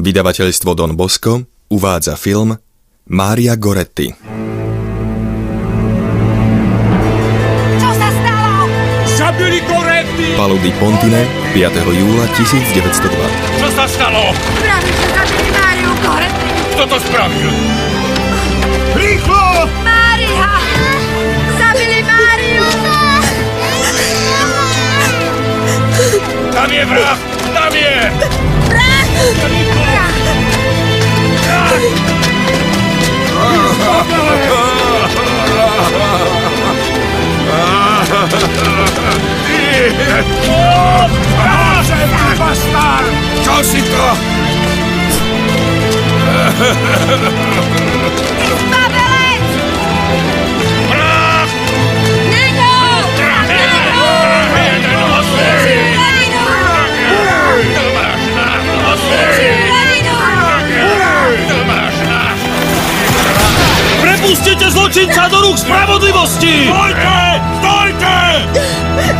Vydavateľstvo Don Bosco uvádza film Mária Goretti. Čo sa stalo? Zabili Goretti! Paludy Pontine, 5. júla 1902. Čo sa stalo? Praví, že zabili Máriu Goretti. Kto to spravil? Rýchlo! Mária! Zabili Máriu! Tam je vrah! Tam je! Vrah! Rýchlo! Čo si to? Zbabelec! Vrah! Neho! Prepustite zločinca do rúk spravodlivosti! Stojte! Stojte!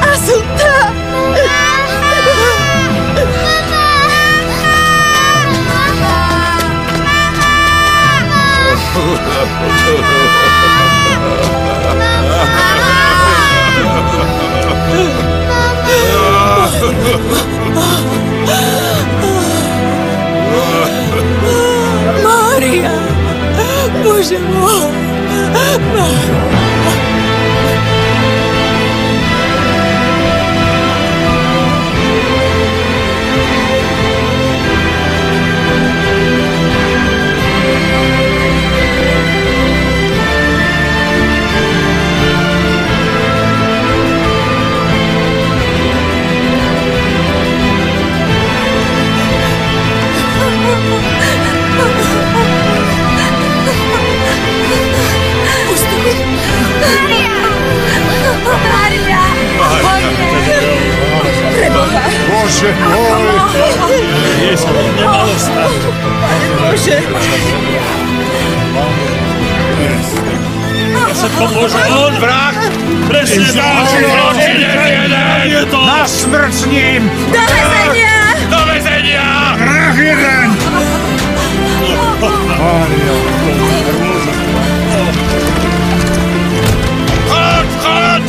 Asunta! Mária! Bože môj! Bože môj! Nemalo stať. Bože! Ja sa pomôže on, vrah! Presne je to! Na smrť s ním! Do väzenia! Do väzenia! Vrah jeden! Mária, Choď, choď!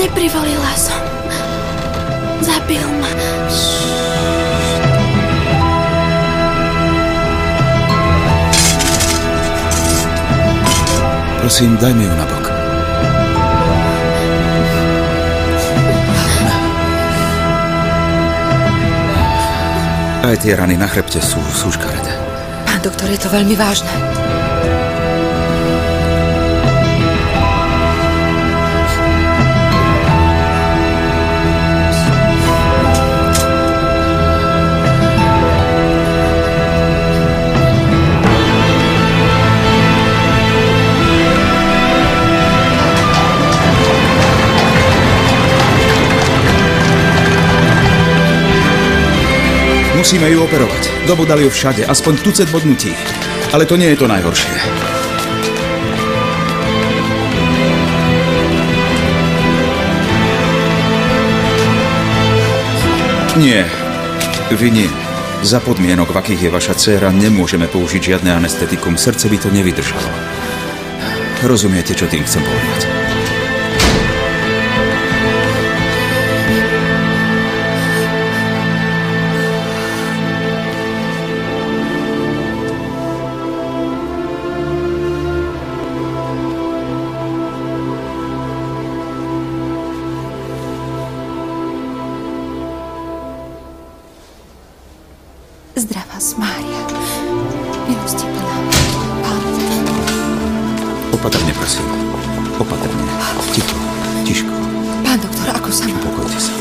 Neprivolila som. Zabil ma. Prosím, daj mi ju na bok. Aj tie rany na chrbte sú škaredé. Pán doktor, je to veľmi vážne. Musíme ju operovať. Dobudali ju všade, aspoň tucet bodnutí. Ale to nie je to najhoršie. Nie. Vy nie. Za podmienok, v akých je vaša dcéra, nemôžeme použiť žiadne anestetikum. Srdce by to nevydržalo. Rozumiete, čo tým chcem povedať? Zdrav vás, Mária. Milosti plná. Pán. Opatrne, prosím. Opatrne. Ticho. Tiško. Pán doktor, ako sa má? Upokojte sa.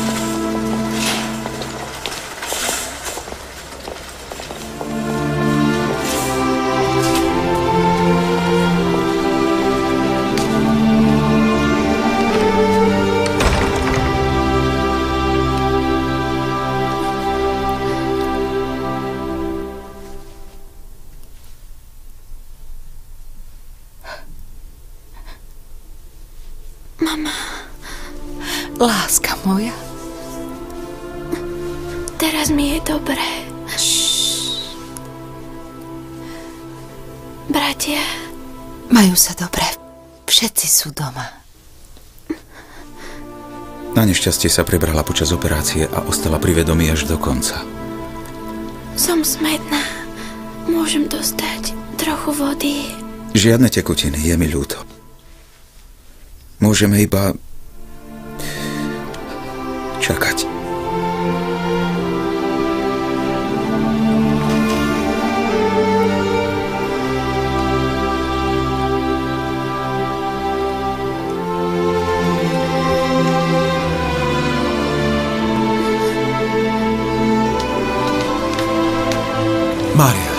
Mama. Láska moja. Teraz mi je dobré. Bratia. Majú sa dobre. Všetci sú doma. Na nešťastie sa prebrala počas operácie a ostala pri vedomí až do konca. Som smedná. Môžem dostať trochu vody. Žiadne tekutiny, je mi ľúto. Môžeme iba čakať. Mária.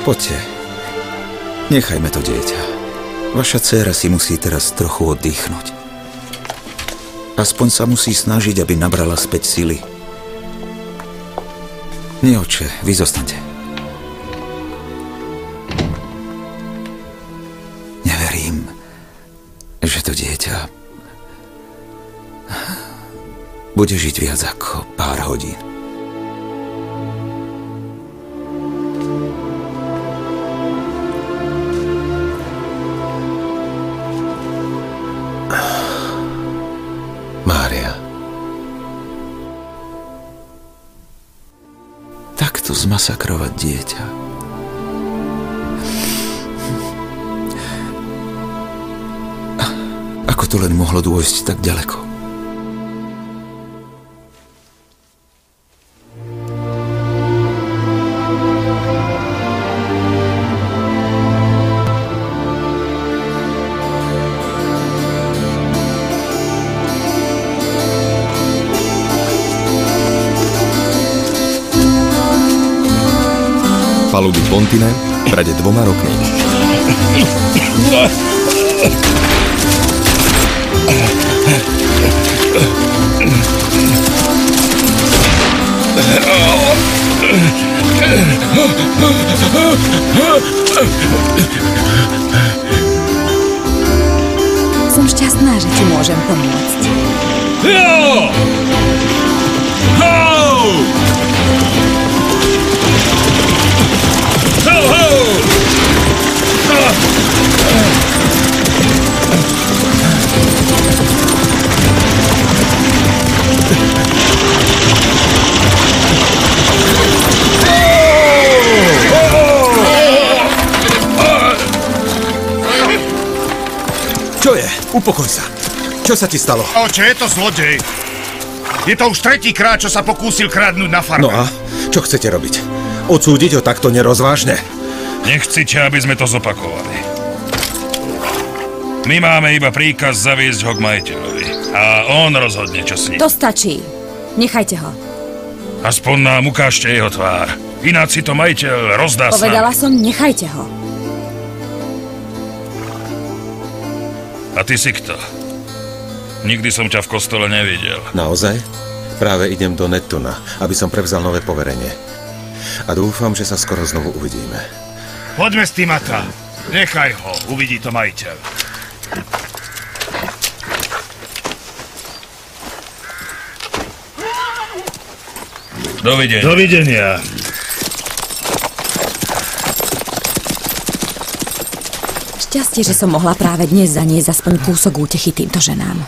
Poďte. Nechajme to dieťa. Vaša dcéra si musí teraz trochu oddychnúť. Aspoň sa musí snažiť, aby nabrala späť sily. Nie, otče, vy zostaňte. Neverím, že to dieťa bude žiť viac ako pár hodín. Mária. Takto zmasakrovať dieťa. Ako to len mohlo dôjsť tak ďaleko? Paluby Pontine pred 2 rokmi. Som šťastná, že ti môžem pomôcť. Čo je? Upokoj sa. Čo sa ti stalo? Oče, je to zlodej. Je to už 3. krát, čo sa pokúsil kradnúť na farme. No a? Čo chcete robiť? Odsúdiť ho takto nerozvážne? Nechcete, aby sme to zopakovali. My máme iba príkaz zaviesť ho k majiteľovi. A on rozhodne, čo s ním. To stačí. Nechajte ho. Aspoň nám ukážte jeho tvár. Ináč si to majiteľ rozdá sám. Povedala som, nechajte ho. A ty si kto? Nikdy som ťa v kostole nevidel. Naozaj? Práve idem do Neptuna, aby som prevzal nové poverenie. A dúfam, že sa skoro znovu uvidíme. Poďme s tým, Mata. Nechaj ho, uvidí to majiteľ. Dovidenia. Dovidenia. Šťastie, že som mohla práve dnes zaniesť aspoň kúsok útechy týmto ženám.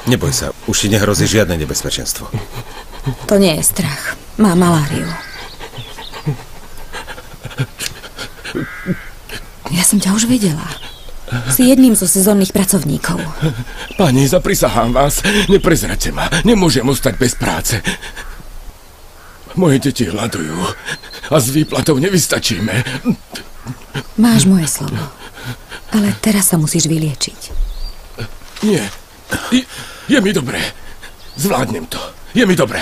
Neboj sa, už ti nehrozí žiadne nebezpečenstvo. To nie je strach. Má maláriu. Ja som ťa už videla. Si jedným zo sezónnych pracovníkov. Pani, zaprisahám vás, neprezrate ma. Nemôžem ostať bez práce. Moje deti hľadujú a s výplatou nevystačíme. Máš moje slovo. Ale teraz sa musíš vyliečiť. Nie. Je mi dobré. Zvládnem to. Je mi dobré.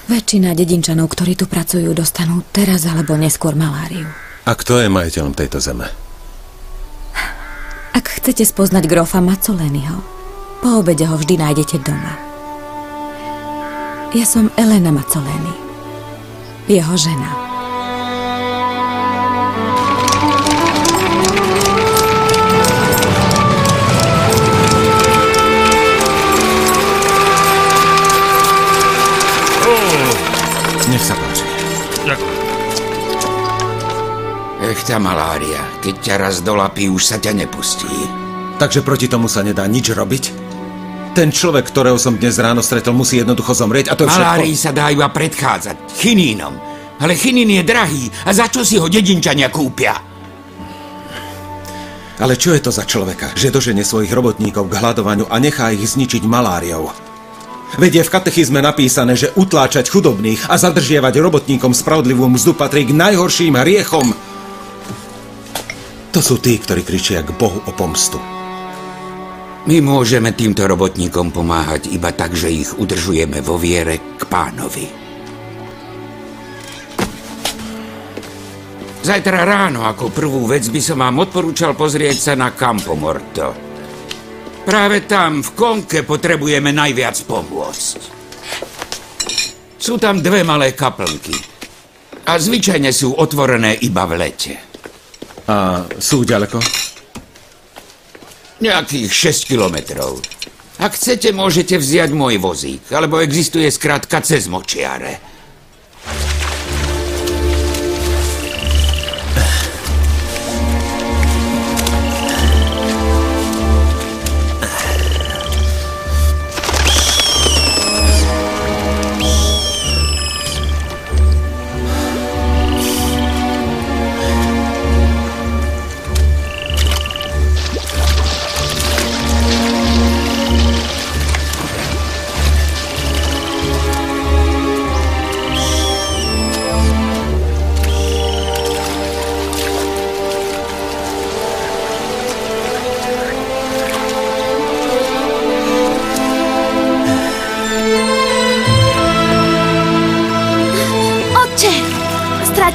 Väčšina dedinčanov, ktorí tu pracujú, dostanú teraz alebo neskôr maláriu. A kto je majiteľom tejto zeme? Ak chcete spoznať grófa Mazzoleniho, po obede ho vždy nájdete doma. Ja som Elena Mazzoleni, jeho žena. Nech sa páči. Ďakujem. Tá malária. Keď ťa raz dolapí, už sa ťa nepustí. Takže proti tomu sa nedá nič robiť? Ten človek, ktorého som dnes ráno stretol, musí jednoducho zomrieť a to je všetko. Malárii sa dá iba predchádzať. Chinínom. Ale chinín je drahý. A za čo si ho dedinčania kúpia? Ale čo je to za človeka, že doženie svojich robotníkov k hľadovaniu a nechá ich zničiť maláriou? Veď je v katechizme napísané, že utláčať chudobných a zadržiavať robotníkom spravodlivú mzdu patrí k najhorším hriechom. To sú tí, ktorí kričia k Bohu o pomstu. My môžeme týmto robotníkom pomáhať iba tak, že ich udržujeme vo viere k Pánovi. Zajtra ráno ako prvú vec by som vám odporúčal pozrieť sa na Campomorto. Práve tam, v konke, potrebujeme najviac pomôcť. Sú tam 2 malé kaplnky. A zvyčajne sú otvorené iba v lete. A sú ďaleko? Nejakých 6 kilometrov. Ak chcete, môžete vziať môj vozík, alebo existuje skrátka cez močiare.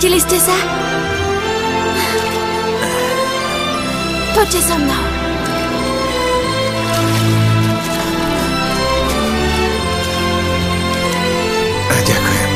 Vrátili ste sa? Poďte so mnou. Ďakujem.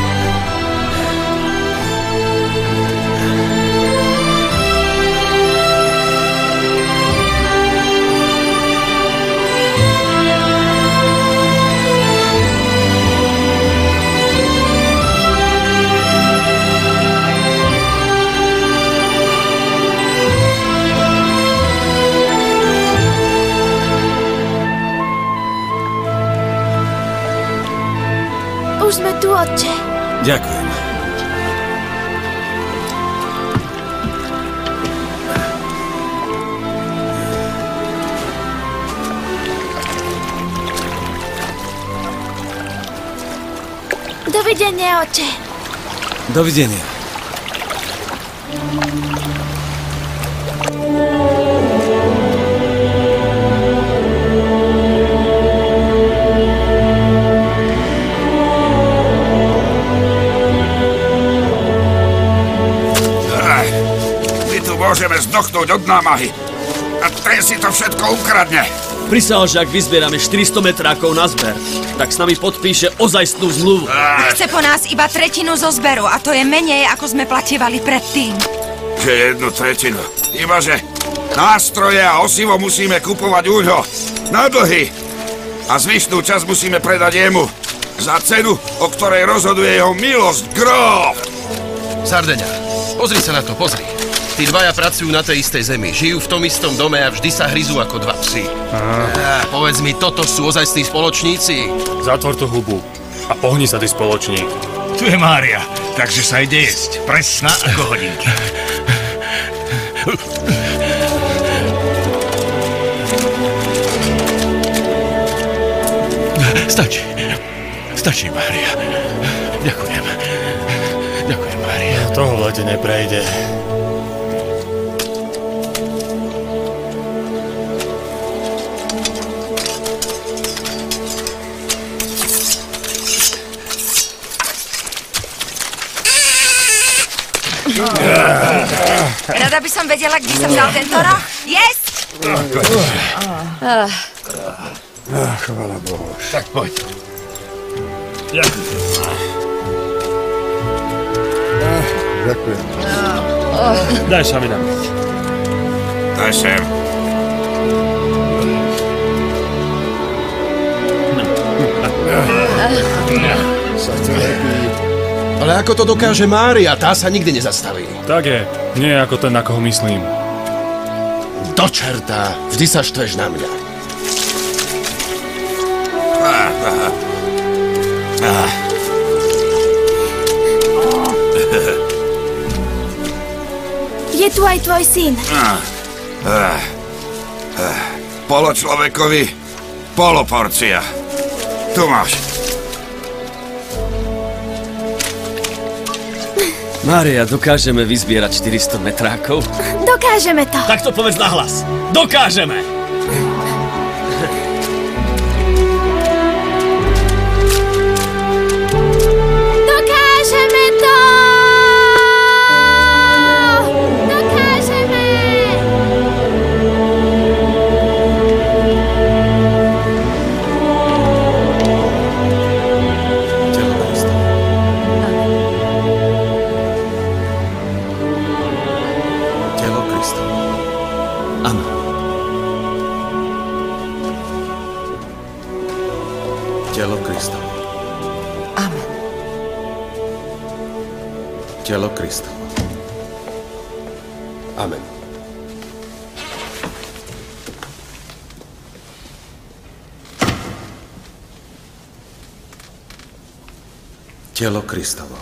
Už sme tu, otče. Ďakujem. Dovidenia, otče. Dovidenia. Môžeme zdochnúť od námahy. A ten si to všetko ukradne. Prisahal, že ak vyzbierame 400 metrákov na zber, tak s nami podpíše ozajstnú zmluvu. A chce po nás iba 1/3 zo zberu a to je menej, ako sme platievali predtým. Že 1/3. Ibaže nástroje a osivo musíme kupovať uňho na dlhy. A zvyšnú časť musíme predať jemu. Za cenu, o ktorej rozhoduje jeho milosť, Grof. Sardeňa, pozri sa na to, pozri. Tí dvaja pracujú na tej istej zemi, žijú v tom istom dome a vždy sa hryzú ako 2 psi. Povedz mi, toto sú ozajstní spoločníci? Zatvor tú hubu a pohni sa, ty spoločník. Tu je Mária, takže sa ide jesť. Presná ako hodinky. Stačí, Mária. Ďakujem. Ďakujem, Mária. Toho v lete neprejde. Rada by som vedela, kde sa vzal tento roh. Jesť! Chvala Bohu. Tak poď. Ďakujem. Daj sa mi na. Daj sem. Ale ako to dokáže Mária? Tá sa nikdy nezastaví. Tak je. Nie ako ten, na koho myslím. Do čerta. Vždy sa štveš na mňa. Je tu aj tvoj syn. Poločlovekovi, poloporcia. Tu máš. Mária, dokážeme vyzbierať 400 metrákov? Dokážeme to. Tak to povedz nahlas. Dokážeme! Dokážeme to! Dokážeme! Telo Kristovo. Áno. Telo Kristovo. Amen. Telo Kristovo. Amen. Telo Kristovo.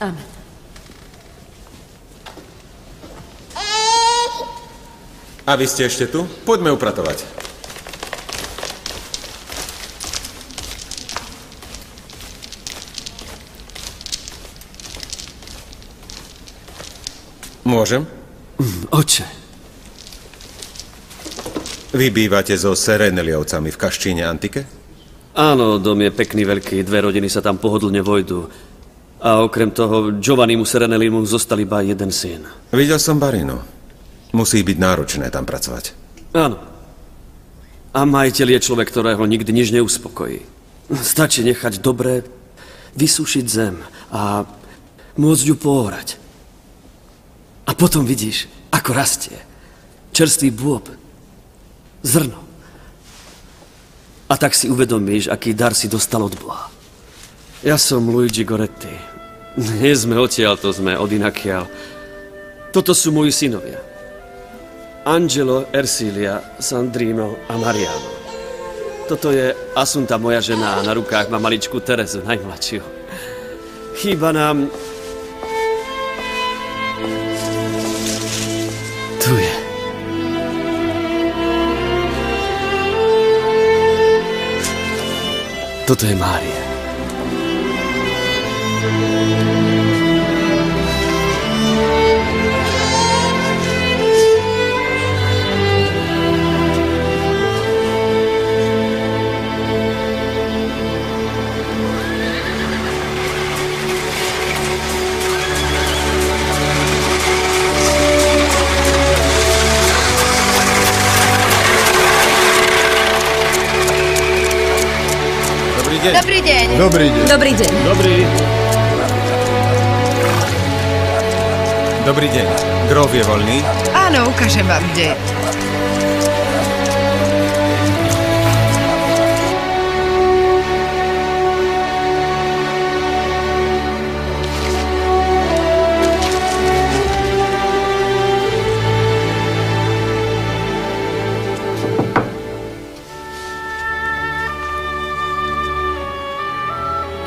Amen. A vy ste ešte tu? Poďme upratovať. Môžem? Oče. Vy bývate so Sereneliovcami v Kaščíne Antike? Áno, dom je pekný, veľký, dve rodiny sa tam pohodlne vojdu. A okrem toho, Giovannimu Serenelimu zostal iba jeden syn. Videl som Barinu. Musí byť náročné tam pracovať. Áno. A majiteľ je človek, ktorého nikdy nič neuspokojí. Stačí nechať dobre vysúšiť zem a môcť ju poorať. A potom vidíš, ako rastie. Čerstvý bôb. Zrno. A tak si uvedomíš, aký dar si dostal od Boha. Ja som Luigi Goretti. Nie sme odtiaľ, to sme od inakiaľ. Toto sú moji synovia. Angelo, Ersilia, Sandrino a Mariano. Toto je Asunta, moja žena, a na rukách má maličku Terezu, najmladšiu. Chýba nám... Tu je. Toto je Mária. Dobrý deň. Dobrý deň. Dobrý deň. Dobrý. Dobrý deň. Grove je voľný? Áno, ukážem vám, kde.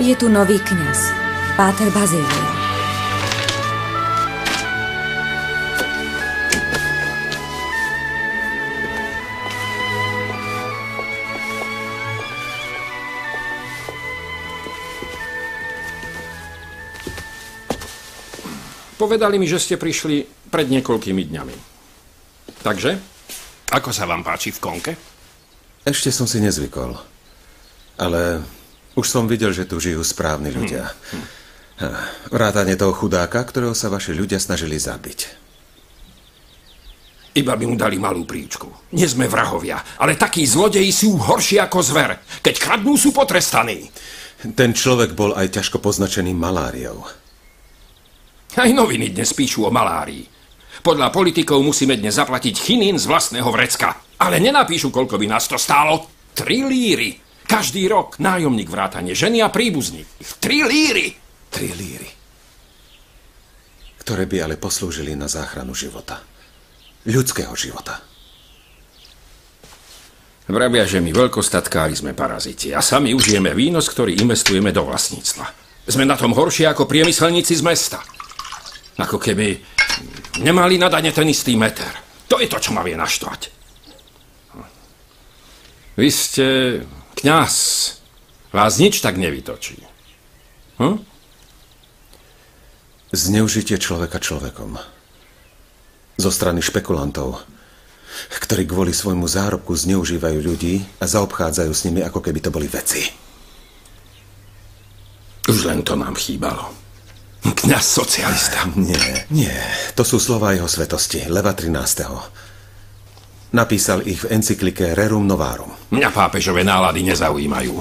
Je tu nový kňaz, páter Bazília. Povedali mi, že ste prišli pred niekoľkými dňami. Takže? Ako sa vám páči v Konke? Ešte som si nezvykol. Ale už som videl, že tu žijú správni ľudia. Vrátane toho chudáka, ktorého sa vaši ľudia snažili zabiť. Iba by mu dali malú príčku. Nie sme vrahovia, ale takí zlodeji sú horší ako zver. Keď kradnú, sú potrestaní. Ten človek bol aj ťažko poznačený maláriou. Aj noviny dnes píšu o malárii. Podľa politikov musíme dnes zaplatiť chinín z vlastného vrecka. Ale nenapíšu, koľko by nás to stálo. 3 líry. Každý rok nájomník vrátane ženy a príbuzník. 3 líry. 3 líry. Ktoré by ale poslúžili na záchranu života. Ľudského života. Vravia, že my veľkostatkári sme paraziti a sami užijeme výnos, ktorý investujeme do vlastníctva. Sme na tom horšie ako priemyselníci z mesta. Ako keby nemali nadane ten istý meter. To je to, čo ma vie naštvať. Vy ste kňaz. Vás nič tak nevytočí. Zneužitie človeka človekom. Zo strany špekulantov, ktorí kvôli svojmu zárobku zneužívajú ľudí a zaobchádzajú s nimi, ako keby to boli veci. Už len to nám chýbalo. Kňaz socialista. Nie. To sú slová jeho svetosti, Leva 13. Napísal ich v encyklike Rerum Novarum. Mňa pápežové nálady nezaujímajú.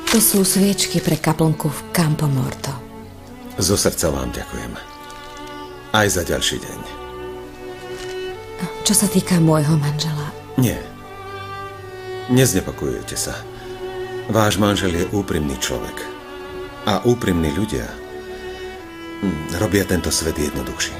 To sú sviečky pre kaplnku v Campomorto. Zo srdca vám ďakujem. Aj za ďalší deň. Čo sa týka môjho manžela? Nie. Neznepokojujte sa. Váš manžel je úprimný človek. A úprimní ľudia robia tento svet jednoduchší.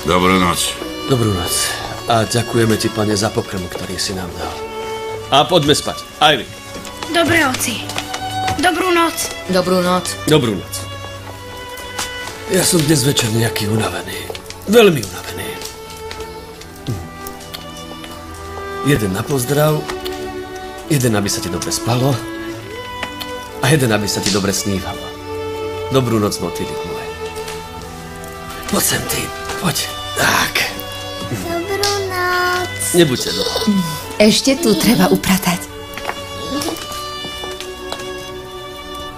Dobrú noc. Dobrú noc. A ďakujeme ti, pane, za pokrm, ktorý si nám dal. A poďme spať. Aj vy. Dobre, oci. Dobrú noc. Dobrú noc. Dobrú noc. Ja som dnes večer nejaký unavený. Veľmi unavený. Jeden na pozdrav, jeden, aby sa ti dobre spalo a jeden, aby sa ti dobre snívalo. Dobrú noc, motýlik môj. Poď sem, ty. Poď. Tak. Dobrú noc. Nebuďte dlho. Ešte tu treba upratať.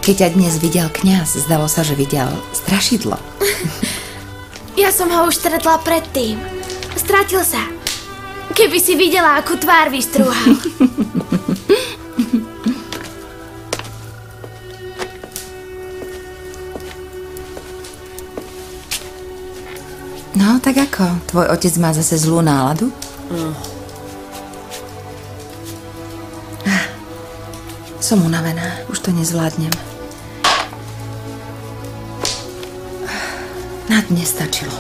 Keď ťa dnes videl kňaz, zdalo sa, že videl strašidlo. Ja som ho už stretla predtým. Stratil sa. Keby si videla, akú tvár vystrúhal. No, tak ako? Tvoj otec má zase zlú náladu? Som unavená, už to nezvládnem. Na dnes stačilo.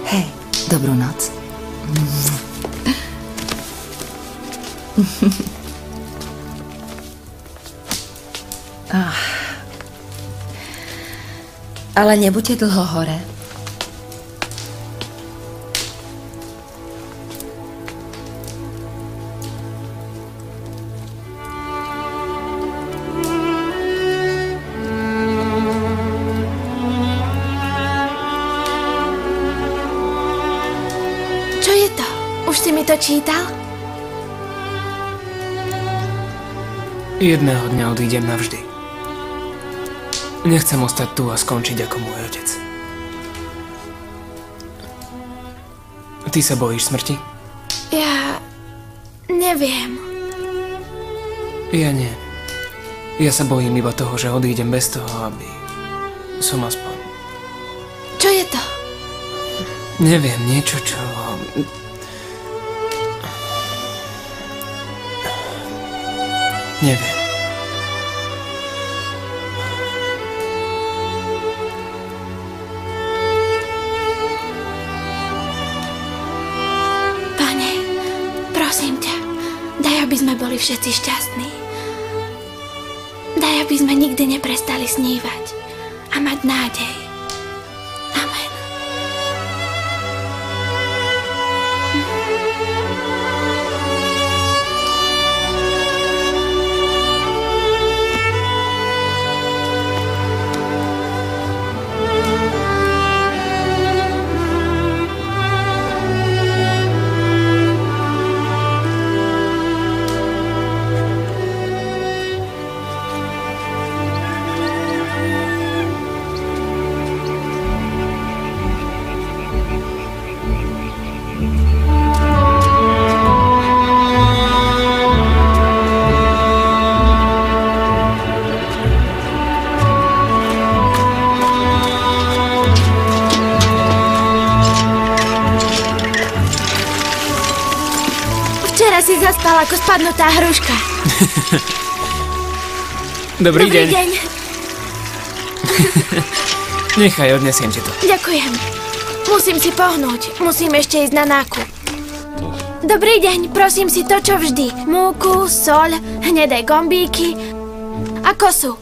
Hej, dobrú noc. Ale nebuďte dlho hore. Čo je to? Už si mi to čítal? Jedného dňa odídem navždy. Nechcem ostať tu a skončiť ako môj otec. Ty sa bojíš smrti? Ja... neviem. Ja nie. Ja sa bojím iba toho, že odídem bez toho, aby som aspoň... Čo je to? Neviem, niečo, čo... Neviem. Pane, prosím ťa, daj, aby sme boli všetci šťastní. Daj, aby sme nikdy neprestali snívať a mať nádej. Amen. zaspal ako spadnutá hruška. Dobrý deň. deň. Nechaj, odnesiem ti to. Ďakujem. Musím si pohnúť. Musím ešte ísť na nákup. Dobrý deň, prosím si to, čo vždy. Múku, soľ, hnedé gombíky a kosu.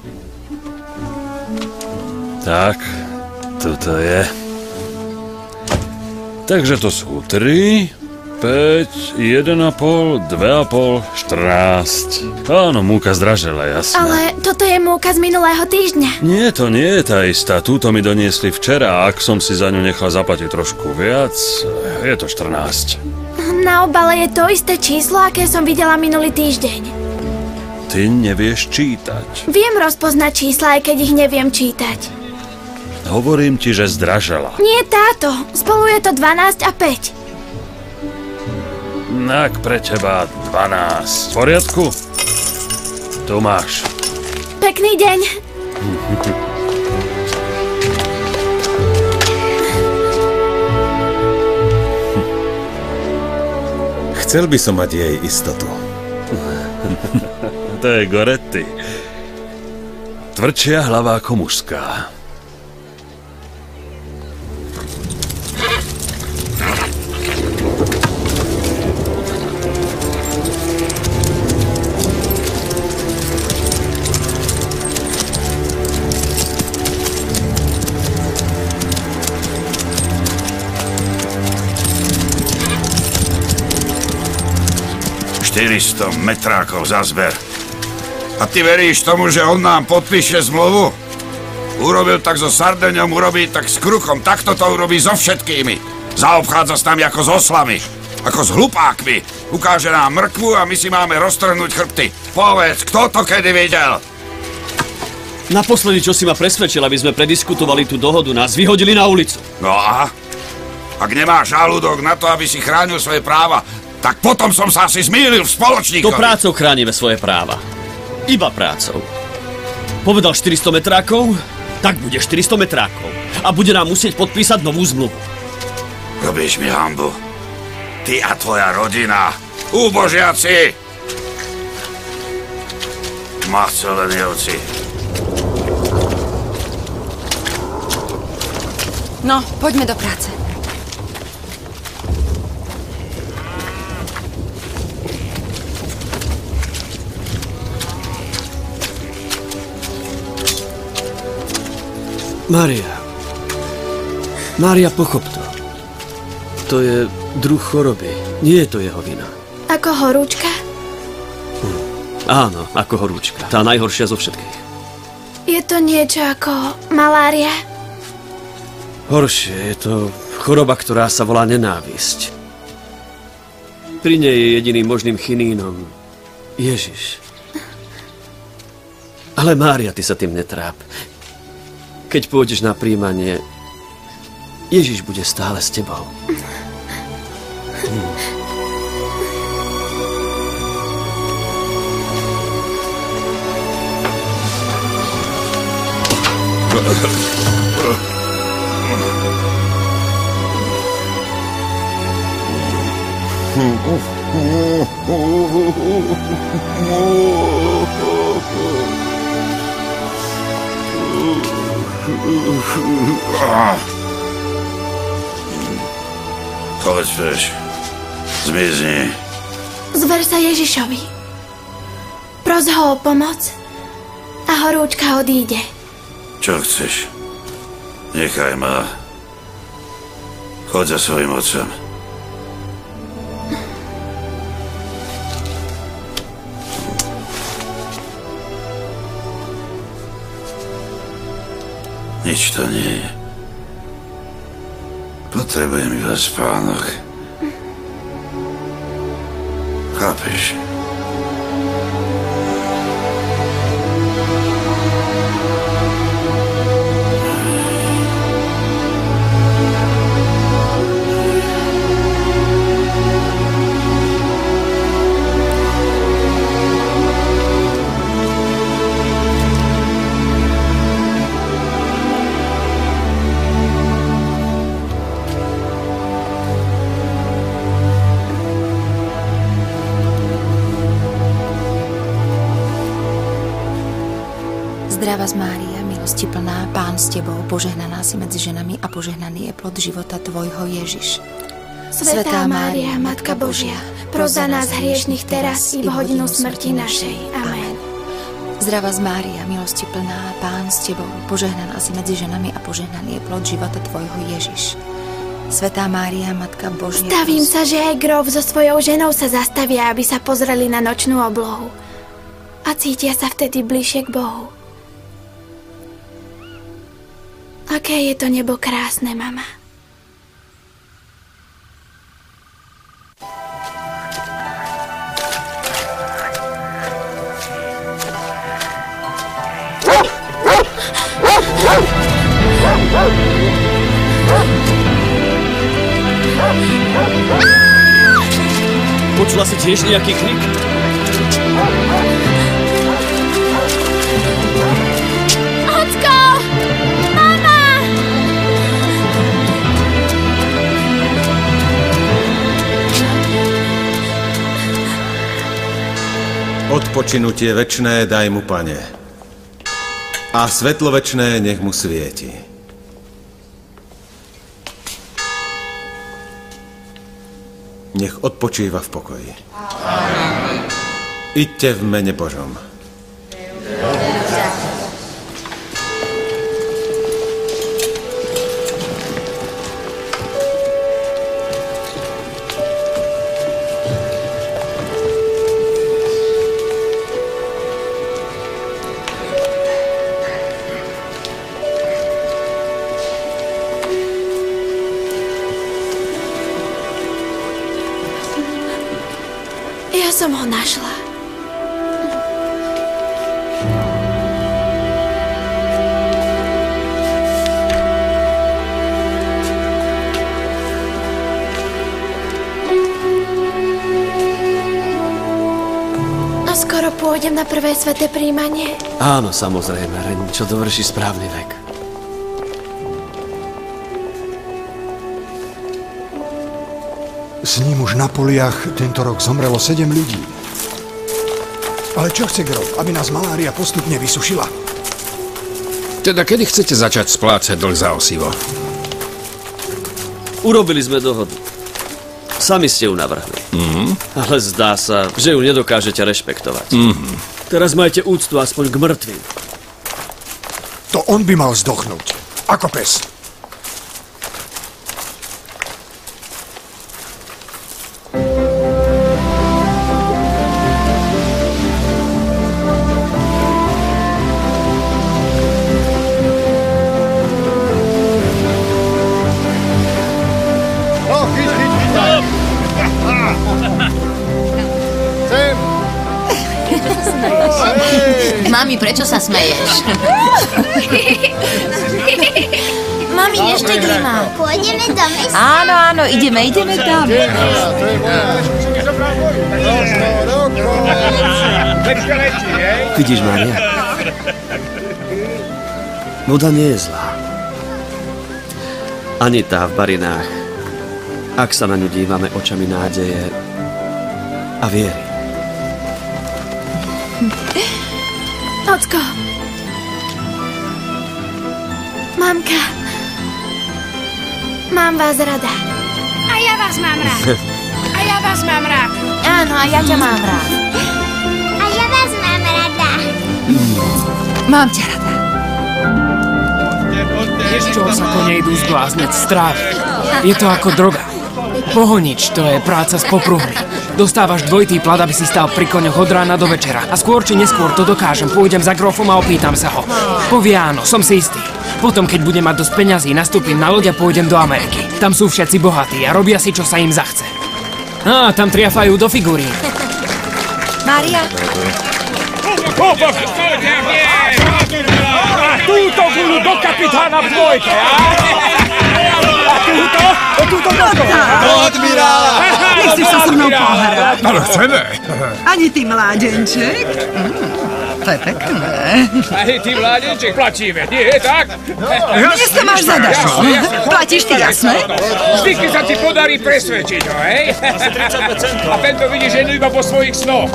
Tak, toto je. Takže to sú 3, 5, 1,5, 2,5, 14. Áno, múka zdražela, jasné. Ale toto je múka z minulého týždňa. Nie, to nie je tá istá. Túto mi doniesli včera a ak som si za ňu nechal zaplatiť trošku viac, je to 14. Na obale je to isté číslo, aké som videla minulý týždeň. Ty nevieš čítať. Viem rozpoznať čísla, aj keď ich neviem čítať. Hovorím ti, že zdražela. Nie táto. Spolu je to 12 a 5. Tak pre teba 12. V poriadku? Tu máš. Pekný deň. Chcel by som mať jej istotu. To je Goretti. Tvrdšia hlava ako mužská. metrákov za zber. A ty veríš tomu, že on nám podpíše zmluvu? Urobil tak so Sardeňom, urobí tak s Kruchom, takto to urobí so všetkými. Zaobchádza s nami ako s oslami, ako s hlupákmi. Ukáže nám mrkvu a my si máme roztrhnúť chrbty. Povedz, kto to kedy videl? Naposledy, čo si ma presvedčil, aby sme prediskutovali tú dohodu, nás vyhodili na ulicu. No a? Ak nemáš žalúdok na to, aby si chránil svoje práva, tak potom som sa asi zmýlil v spoločníkovi. To prácou chránime svoje práva. Iba prácou. Povedal 400 metrákov, tak bude 400 metrákov. A bude nám musieť podpísať novú zmluvu. Robíš mi hanbu. Ty a tvoja rodina. Úbožiaci! Maccelenievci. No, poďme do práce. Mária, pochop to. To je druh choroby. Nie je to jeho vina. Ako horúčka? Áno, ako horúčka. Tá najhoršia zo všetkých. Je to niečo ako malária? Horšie, je to choroba, ktorá sa volá nenávisť. Pri nej je jediným možným chinínom Ježiš. Ale Mária, ty sa tým netráp. Keď pôjdeš na prijímanie, Ježiš bude stále s tebou. Povedz preč. Zmizni. Zver sa Ježišovi. Pros ho o pomoc a horúčka odíde. Čo chceš? Nechaj ma. Choď za svojim otcom. Nič to nie je. Potrebujem iba spánok. Chápeš? Zdravá z Mária, milosti plná, Pán s tebou, požehnaná si medzi ženami a požehnaný je plod života tvojho Ježiš. Svätá Mária, Matka Božia, pros za nás hriešnych teraz i v hodinu smrti našej. Amen. Zdravá z Mária, milosti plná, Pán s tebou, požehnaná si medzi ženami a požehnaný je plod života tvojho Ježiš. Svätá Mária, Matka Božia... Stavím sa, že aj Grof so svojou ženou sa zastavia, aby sa pozreli na nočnú oblohu. A cítia sa vtedy bližšie k Bohu. Aké je to nebo krásne, mama. Počula si tiež nejaký krik? Ocko! Mama! Odpočinutie večné daj mu, Pane, a svetlo večné nech mu svieti. Nech odpočíva v pokoji. Amen. Iďte v mene Božom. Ja som ho našla. A skoro pôjdem na prvé sväté príjmanie? Áno, samozrejme, len čo dovrší správny vek. S ním už na poliach tento rok zomrelo 7 ľudí. Ale čo chce Grof? Aby nás malária postupne vysušila? Teda kedy chcete začať splácať dlh za osivo? Urobili sme dohodu. Sami ste ju navrhli. Ale zdá sa, že ju nedokážete rešpektovať. Teraz majte úctu aspoň k mŕtvým. To on by mal zdochnúť. Ako pes. Mami, prečo sa smeješ? Mami, neštedri ma. Pôjdeme do mesta? Áno, áno, ideme tam. Vidíš, Mária? Voda nie je zlá. Ani tá v barinách, ak sa na ňu dívame očami nádeje a viery. Ocko. Mamka. Mám vás rada. A ja vás mám rád. A ja vás mám rád. Áno, a ja ťa mám rád. A ja vás mám rada. Mám ťa rada. Vieš, čoho sa kone idú zblázneť z trávy? Je to ako droga. Pohonič, to je práca s popruhmi. Dostávaš dvojitý plat, aby si stál pri koňoch od rána do večera. A skôr či neskôr to dokážem. Pôjdem za Grofom a opýtam sa ho. Povie áno, som si istý. Potom, keď budem mať dosť peňazí, nastúpim na loď a pôjdem do Ameriky. Tam sú všetci bohatí a robia si, čo sa im zachce. Á, tam triafajú do figurín. Mária? A túto gulu do kapitána v dvojke, a? A túto do toho. Do admirála. Nechceš sa so mnou pohrať? Ale chceme. Ani ty, mládenček? To je pekné. Aj ty, mládenček, platíme, nie je tak? Dnes to máš zadarmo. Platíš ty, jasné? Vždycky sa ti podarí presvedčiť ho, hej? Asi 30%. A tento vidí ženu iba po svojich snoch.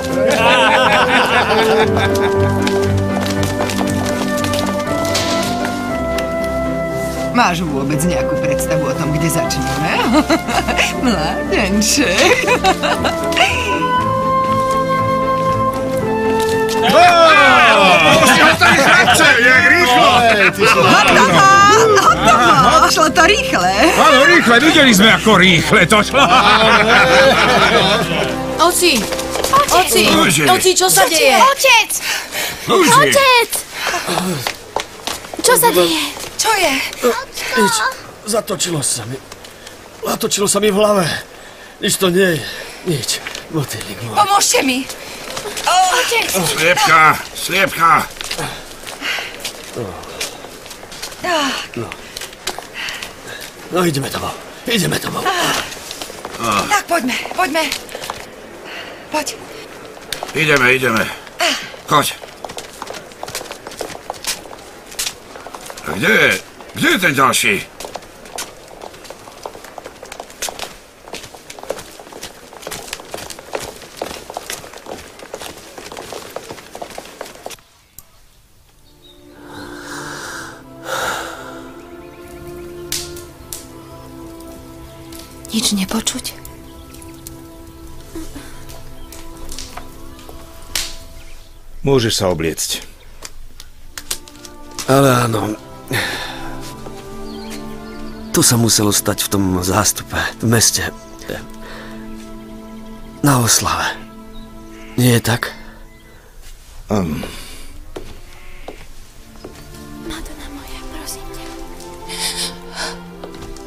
Máš vôbec nejakú predstavu o tom, kde začneme? Mládenček. Jak rýchlo! Hotovo! Šlo to rýchle. Áno, rýchle, videli sme, ako rýchle to šlo. Oci! Oci, čo sa deje? Otec! Otec! Čo sa deje? Čo je? Nič, zatočilo sa mi v hlave. Nič to nie je, nič. Motýlik môj. Pomôžte mi. Otec! Sliepka! No, ideme domov. Tak, poďme. Poď. Ideme. Choď. A kde je ten ďalší? Nič nepočuť? Môžeš sa obliecť. Ale áno. To sa muselo stať v tom zástupe, v meste. Na oslave. Nie je tak? Madonna moja, prosím ťa.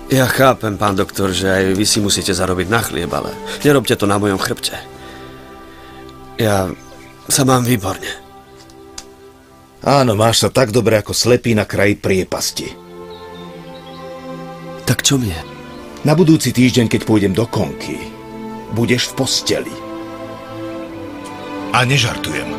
Ja chápem, pán doktor, že aj vy si musíte zarobiť na chlieb, ale nerobte to na mojom chrbte. Ja sa mám výborne. Áno, máš sa tak dobre ako slepý na kraji priepasti. Tak čo mne? Na budúci týždeň, keď pôjdem do Konky, budeš v posteli. A nežartujem.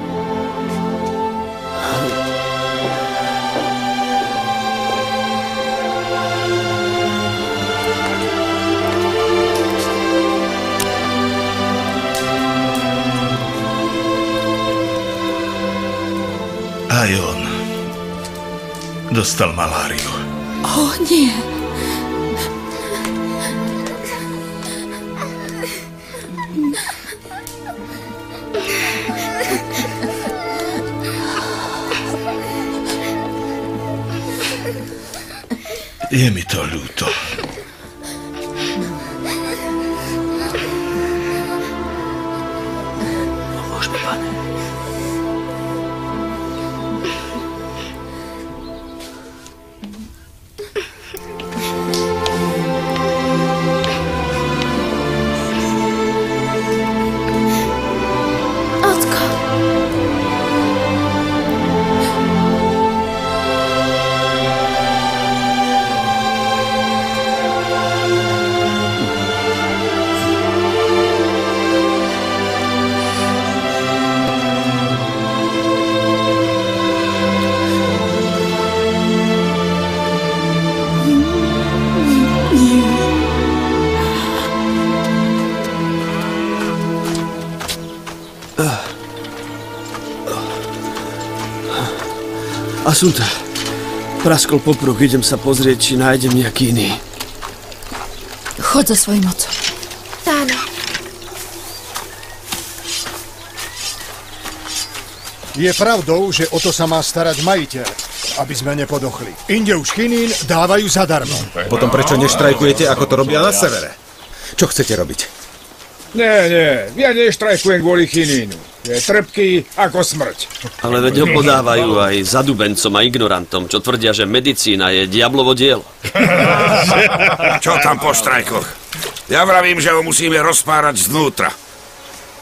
Aj on dostal maláriu. Nie. Je mi to ľúto. Pomôž mi, pane. Asunta, praskol popruh, idem sa pozrieť, či nájdem nejaký iný. Chod za svojím otcom. Áno. Je pravdou, že o to sa má starať majiteľ, aby sme nepodochli. Inde už chinín dávajú zadarmo. Potom prečo neštrajkujete, ako to robia na severe? Čo chcete robiť? Nie, ja neštrajkujem kvôli chinínu. Je trpký ako smrť. Ale veď ho podávajú aj zadubencom a ignorantom, čo tvrdia, že medicína je diablovo dielo. Čo tam po štrajkoch? Ja vravím, že ho musíme rozpárať znútra.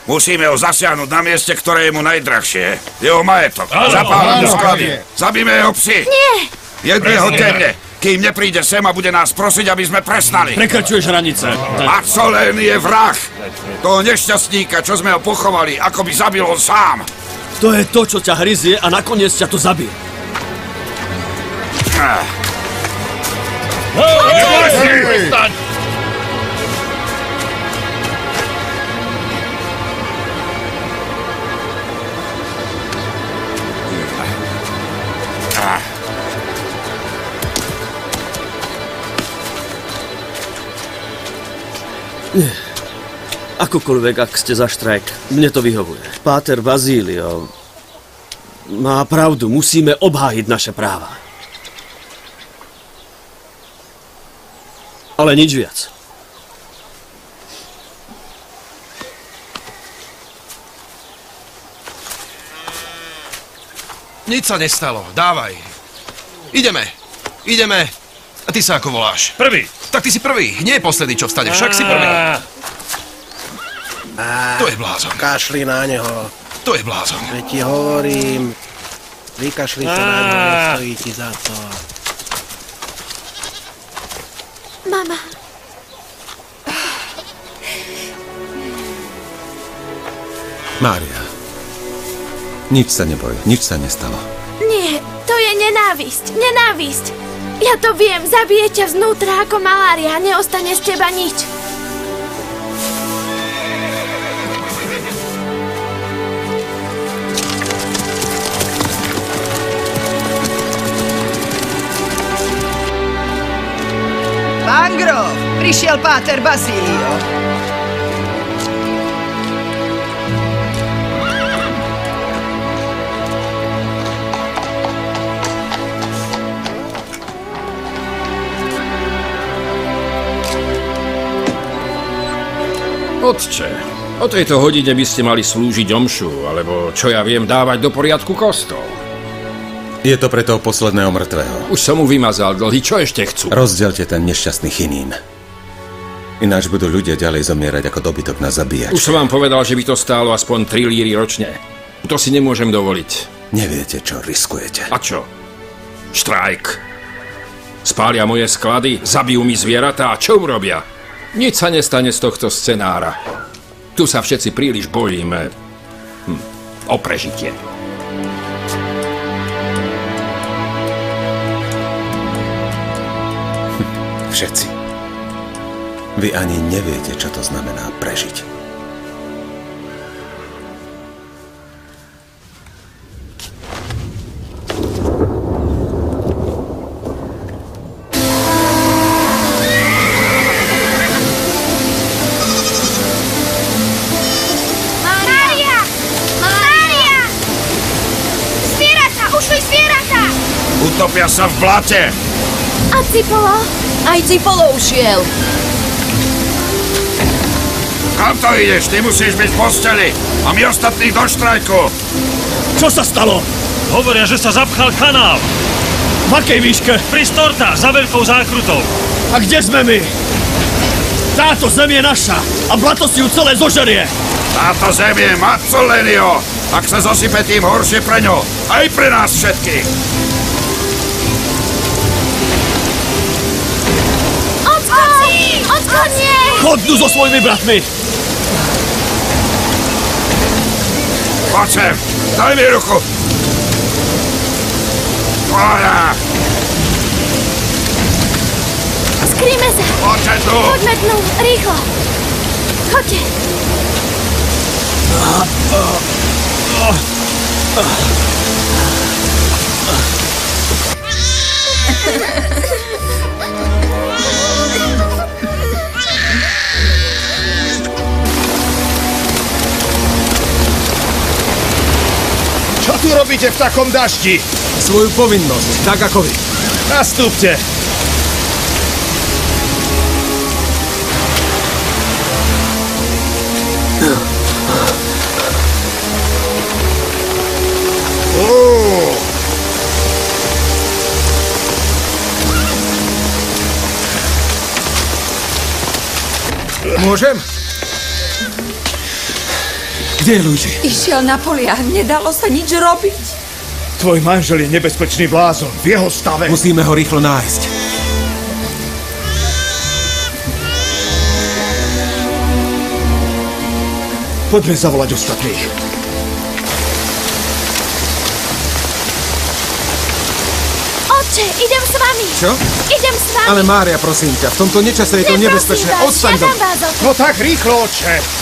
Musíme ho zasiahnuť na mieste, ktoré je mu najdrahšie. Jeho majetok. Zapálame sklady. Zabíme jeho psi. Nie! Jedného temne, kým nepríde sem a bude nás prosiť, aby sme prestali. Prekračuješ hranice. Marcelén je vrah. Toho nešťastníka, čo sme ho pochovali, ako by zabil on sám. To je to, čo ťa hryzie a nakoniec ťa to zabije. Nie. Akokoľvek, ak ste za štrajk, mne to vyhovuje. Páter Bazílio má pravdu, musíme obhájiť naše práva. Ale nič viac. Nič sa nestalo, dávaj. Ideme. A ty sa ako voláš? Prvý. Tak ty si prvý, nie je posledný, čo vstane, však si prvý. To je blázon. Kašli na neho. To je blázon. Veď ti hovorím, vykašli sa na neho, nestojí ti za to. Mama. Mária, nič sa neboj, nič sa nestalo. Nie, to je nenávisť, nenávisť. Ja to viem, zabije ťa znútra ako malária, neostane z teba nič. Pán Grof, prišiel páter Bazílio. Otče, o tejto hodine by ste mali slúžiť omšu, alebo čo ja viem, dávať do poriadku kostol. Je to pre toho posledného mŕtvého. Už som mu vymazal dlhy, čo ešte chcú? Rozdielte ten nešťastný chinín. Ináč budú ľudia ďalej zomierať ako dobytok na zabíjač. Už som vám povedal, že by to stálo aspoň 3 líry ročne. To si nemôžem dovoliť. Neviete, čo riskujete. A čo? Štrajk. Spália moje sklady, zabijú mi zvieratá a čo urobia? Nič sa nestane z tohto scenára. Tu sa všetci príliš bojíme o prežitie. Všetci. Vy ani neviete, čo to znamená prežiť. Utopia sa v blate! A Cipolo? Aj Cipolo ušiel. Kam to ideš? Ty musíš byť v posteli. A my ostatní do štrajku. Čo sa stalo? Hovoria, že sa zapchal kanál. V akej výške? Pri Storta, za veľkou zákrutou. A kde sme my? Táto zem je naša a blato si ju celé zožerie. Táto zem je Mazzolenio. Ak sa zosype, tým horšie pre ňo. Aj pre nás všetkých. Odchodnie! Chod tu so svojimi bratmi! Poď sem, daj mi ruku! Poďa! Skrýme sa! Poďte tu! Poďme dnu, rýchlo! Choďte! Čo tu robíte v takom daždi? Svoju povinnosť, tak ako vy. Nastúpte. Môžem? Kde je Luigi? Išiel na polia, nedalo sa nič robiť. Tvoj manžel je nebezpečný blázon v jeho stave. Musíme ho rýchlo nájsť. Poďme zavolať ostatných. Otče, idem s vami. Čo? Idem s vami. Ale Mária, prosím ťa, v tomto nečase je to nebezpečné. Odstaň do... No tak rýchlo, otče.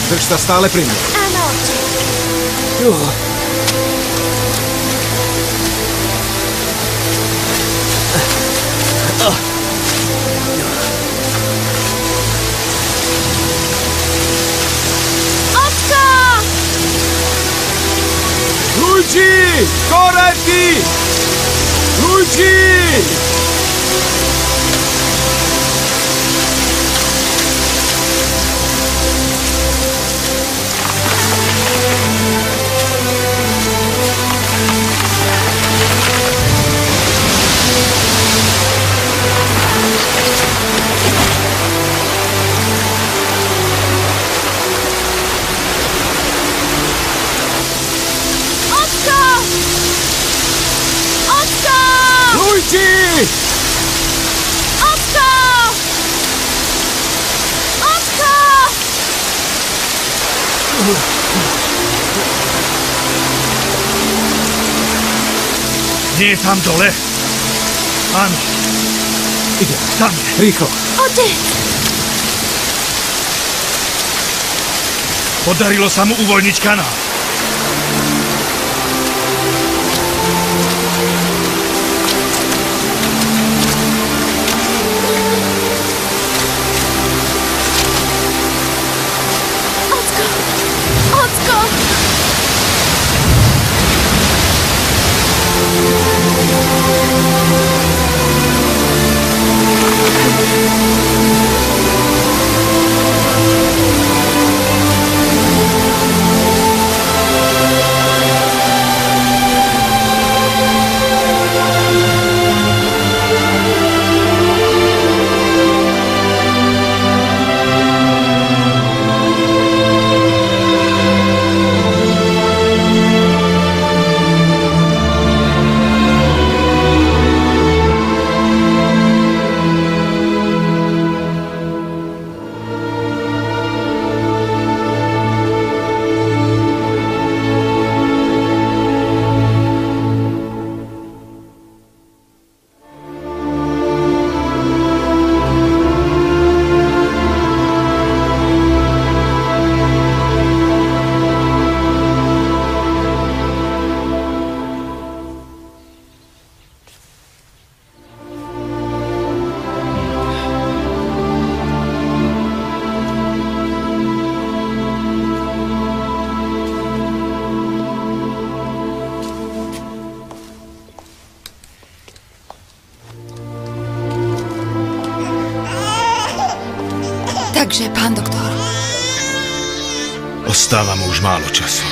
Drž sa stále pri mne. Áno, otče. Ocko! Luigi! Coretti! Luigi! Luigi! Ocko! Ocko! Nie je tam dole? Áno. Ide. Tam je. Rýchlo. Otec! Podarilo sa mu uvoľniť kanál. Takže, pán doktor. Ostáva mu už málo času.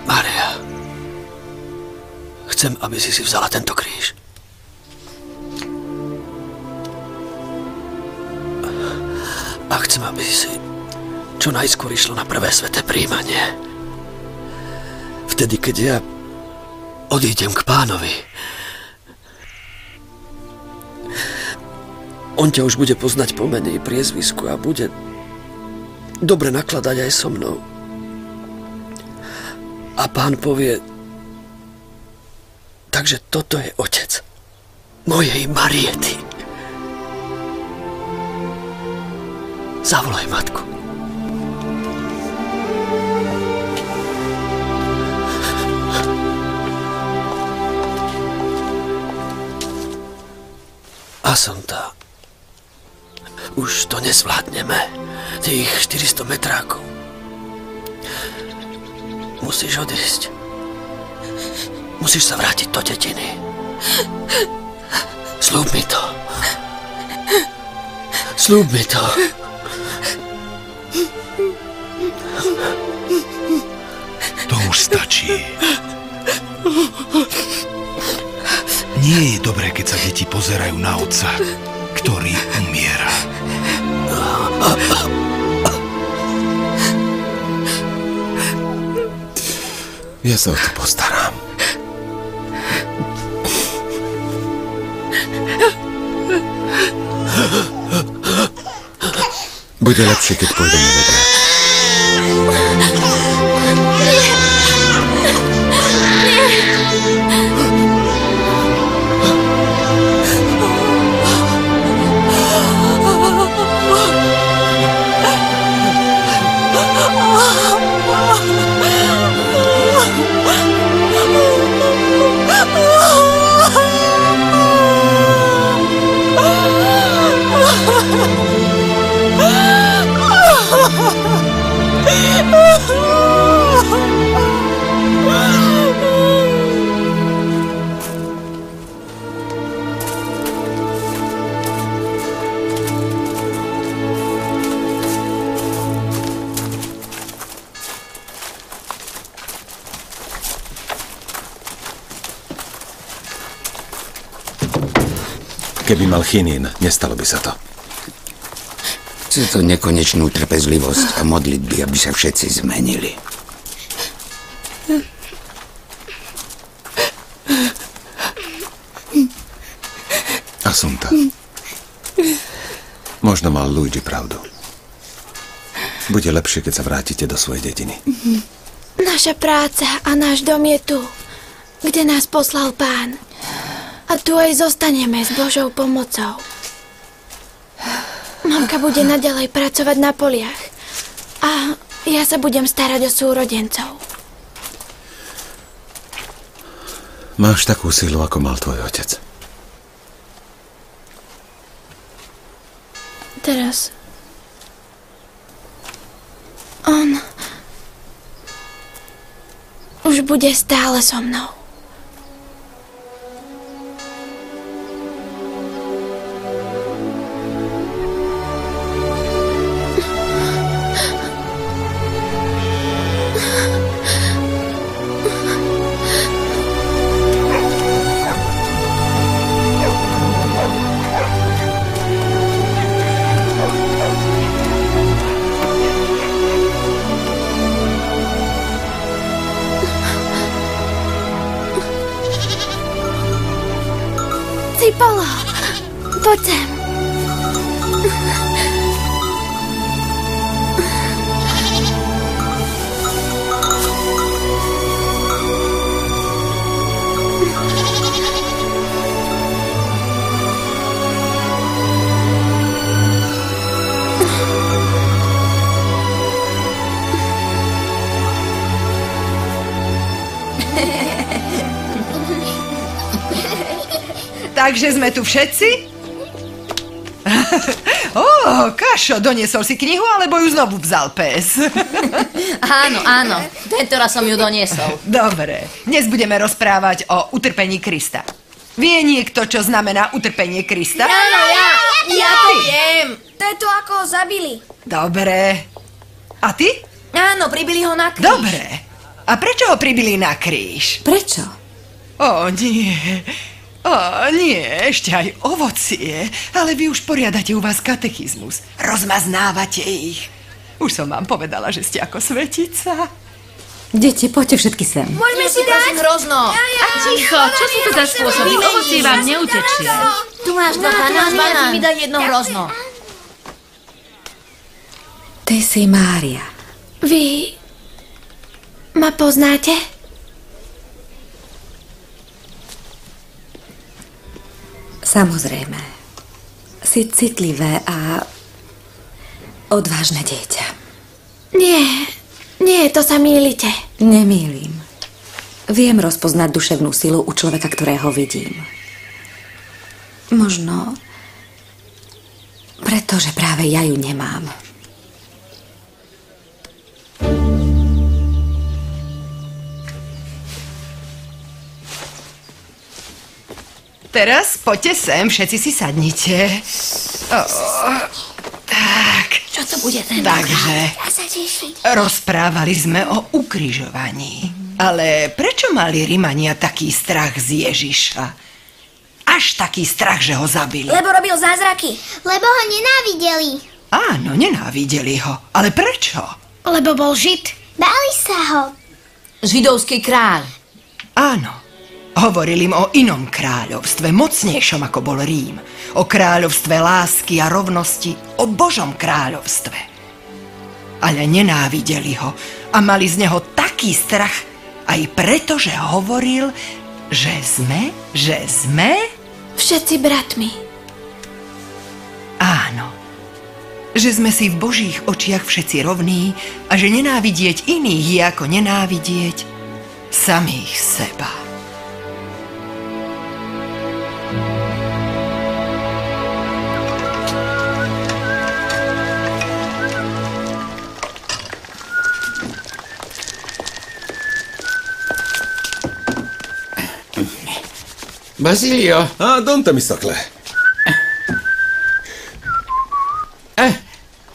Mária, chcem, aby si vzala tento kríž. A chcem, aby si čo najskôr išla na prvé sväté prijímanie. Vtedy, keď ja odídem k pánovi, on ťa už bude poznať po mene i priezvisku a bude dobre nakladať aj so mnou. A pán povie, takže toto je otec mojej Mariety. Zavolaj matku. Assunta, už to nezvládneme, tých 400 metrákov. Musíš odísť. Musíš sa vrátiť do tetiny. Sľub mi to. Sľub mi to. To už stačí. Nie je dobré, keď sa deti pozerajú na otca, ktorý umiera. Ja sa o to postarám. Bude lepšie, keď pôjdeme vedľa. Keby mal chinín, nestalo by sa to. Chce to nekonečnú trpezlivosť a modlitby, aby sa všetci zmenili. Assunta. Možno mal Luigi pravdu. Bude lepšie, keď sa vrátite do svojej dediny. Naša práca a náš dom je tu, kde nás poslal Pán. A tu aj zostaneme s Božou pomocou. Mamka bude naďalej pracovať na poliach. A ja sa budem starať o súrodencov. Máš takú silu, ako mal tvoj otec. Teraz... On... už bude stále so mnou. Cipolo, poď sem. Takže sme tu všetci? Kašo, doniesol si knihu, alebo ju znovu vzal pes? Áno, tentoraz som ju doniesol. Dobre, dnes budeme rozprávať o utrpení Krista. Vie niekto, čo znamená utrpenie Krista? Áno, ja to viem. To je to, ako ho zabili. Dobre. A ty? Áno, pribili ho na kríž. Dobre. A prečo ho pribili na kríž? Prečo? Nie, ešte aj ovocie. Ale vy už poriadate u vás katechizmus. Rozmaznávate ich. Už som vám povedala, že ste ako svetica. Deti, poďte všetky sem. Môžeme si dať hrozno. A ticho, čo si to za spôsobí? Ovocie vám neutečie. Tu máš dva banány, mi daj jedno hrozno. Ty si Mária. Vy... ma poznáte? Samozrejme. Si citlivé a odvážne dieťa. Nie, to sa mýlite. Nemýlim. Viem rozpoznať duševnú silu u človeka, ktorého vidím. Možno pretože práve ja ju nemám. Teraz poďte sem, všetci si sadnite. Tak. Čo to bude ten? Takže, rozprávali sme o ukrižovaní. Ale prečo mali Rimania taký strach z Ježiša? Až taký strach, že ho zabili. Lebo robil zázraky. Lebo ho nenávideli. Áno, nenávideli ho. Ale prečo? Lebo bol Žid. Báli sa ho. Židovský kráľ. Áno. Hovoril im o inom kráľovstve, mocnejšom ako bol Rím. O kráľovstve lásky a rovnosti, o Božom kráľovstve. Ale nenávideli ho a mali z neho taký strach, aj preto, že hovoril, že sme... Všetci bratmi. Áno. Že sme si v Božích očiach všetci rovní a že nenávidieť iných je ako nenávidieť samých seba. Bazílio. Don Temistocle.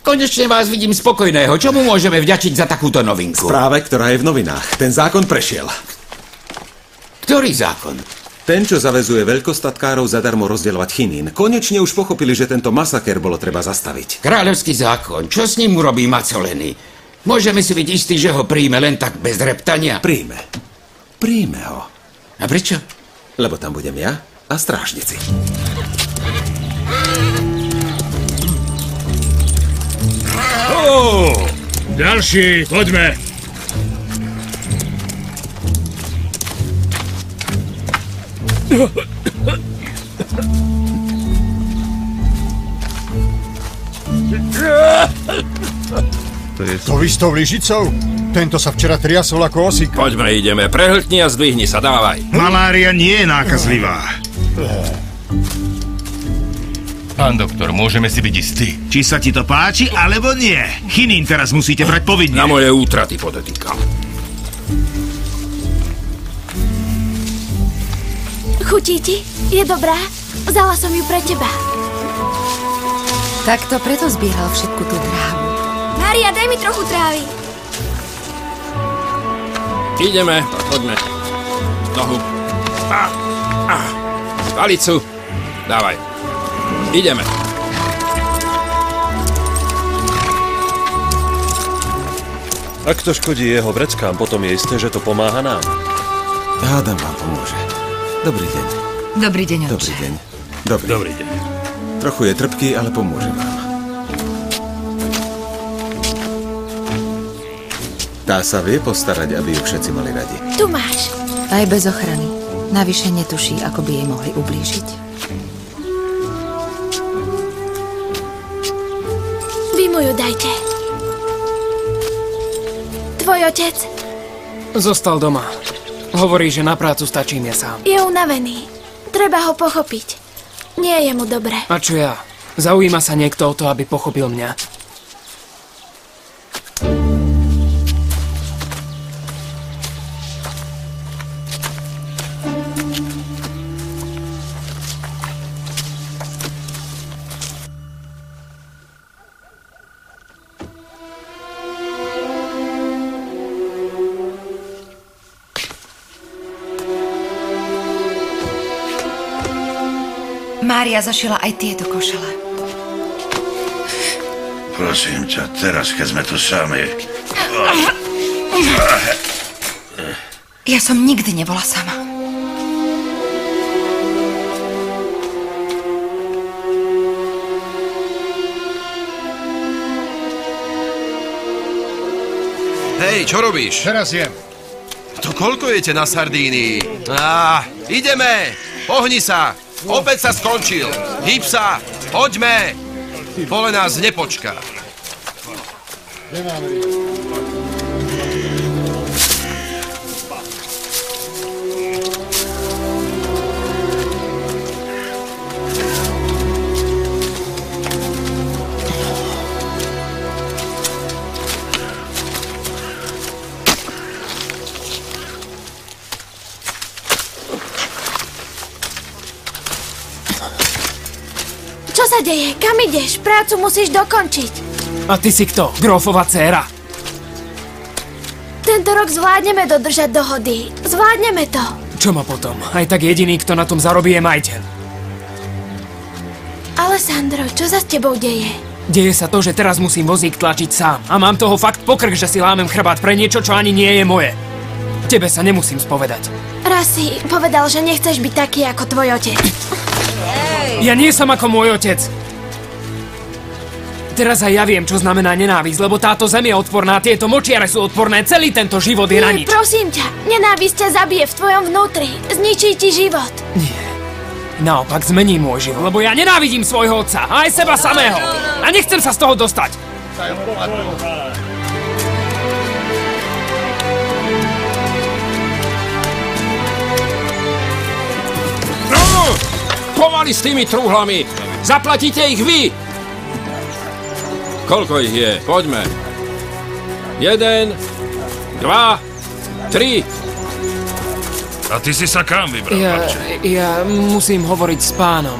Konečne vás vidím spokojného. Čomu môžeme vďačiť za takúto novinku? Správe, ktorá je v novinách. Ten zákon prešiel. Ktorý zákon? Ten, čo zavezuje veľkostatkárov zadarmo rozdeľovať chinín, konečne už pochopili, že tento masaker bolo treba zastaviť. Kráľovský zákon, čo s ním urobí Macoleny? Môžeme si byť istí, že ho príjme len tak bez reptania? Príjme. Príjme ho. A prečo? Lebo tam budem ja a strážnici. Ďalší, poďme. To vy s tou lyžicou? Tento sa včera triasol ako osík. Poďme, ideme. Prehltni a zdvihni sa, dávaj. Malária nie je nákazlivá. Pán doktor, môžeme si byť istí. Či sa ti to páči, alebo nie. Chinín teraz musíte brať povinne. Na moje útraty podotýkam. Chutí ti? Je dobrá? Vzala som ju pre teba. Tak to preto zbieral všetku tú trávu. Mária, daj mi trochu trávy. Ideme, poďme. Nohu. Palicu. Dávaj. Ideme. Ak to škodí jeho vreckám, potom je isté, že to pomáha nám. Hádam vám pomôže. Dobrý deň. Dobrý deň, otče. Dobrý deň. Dobrý deň. Trochu je trpký, ale pomôže vám. Tá sa vie postarať, aby ju všetci mali radi. Tu máš. Aj bez ochrany. Navyše netuší, ako by jej mohli ublížiť. Vy mu ju dajte. Tvoj otec? Zostal doma. Hovorí, že na prácu stačím ja sám. Je unavený. Treba ho pochopiť. Nie je mu dobre. A čo ja? Zaujíma sa niekto o to, aby pochopil mňa? Mária zašila aj tieto košele. Prosím ťa, teraz, keď sme tu sami. Ja som nikdy nebola sama. Hej, čo robíš? Teraz jem. To koľko jete na sardínii? Ideme! Pohni sa! Opäť sa skončil! Hýb sa! Poďme! Pole nás nepočká. Čo sa deje? Kam ideš? Prácu musíš dokončiť. A ty si kto? Grófova dcéra? Tento rok zvládneme dodržať dohody. Zvládneme to. Čo ma potom? Aj tak jediný, kto na tom zarobí, je majiteľ. Alessandro, čo sa s tebou deje? Deje sa to, že teraz musím vozík tlačiť sám. A mám toho fakt pokrk, že si lámem chrbát pre niečo, čo ani nie je moje. Tebe sa nemusím spovedať. Raz si povedal, že nechceš byť taký ako tvoj otec. Ja nie som ako môj otec. Teraz aj ja viem, čo znamená nenávisť, lebo táto zem je odporná, tieto močiare sú odporné, celý tento život je na nič. Prosím ťa, nenávisť ťa zabije v tvojom vnútri, zničí ti život. Nie. Naopak zmení môj život, lebo ja nenávidím svojho otca, a aj seba samého. A nechcem sa z toho dostať. Pomaly s tými trúhlami! Zaplatíte ich vy! Koľko ich je? Poďme. 1, 2, 3. A ty si sa kam vybral, Ja musím hovoriť s pánom.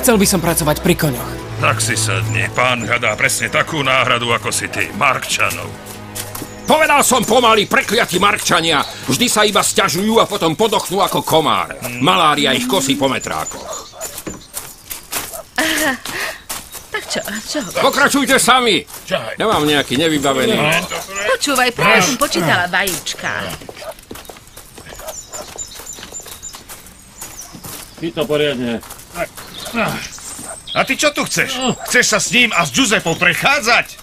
Chcel by som pracovať pri koňoch. Tak si sedni. Pán hľadá presne takú náhradu, ako si ty, Markčanov. Povedal som pomaly, prekliatí Markčania. Vždy sa iba sťažujú a potom podochnú ako komár. Malária ich kosí po metrákoch. Tak čo? Pokračujte sami. Nemám nejaký nevybavený. Počúvaj, práve som počítala vajíčka. Ty to poriadne. A ty čo tu chceš? Chceš sa s ním a s Giuseppou prechádzať?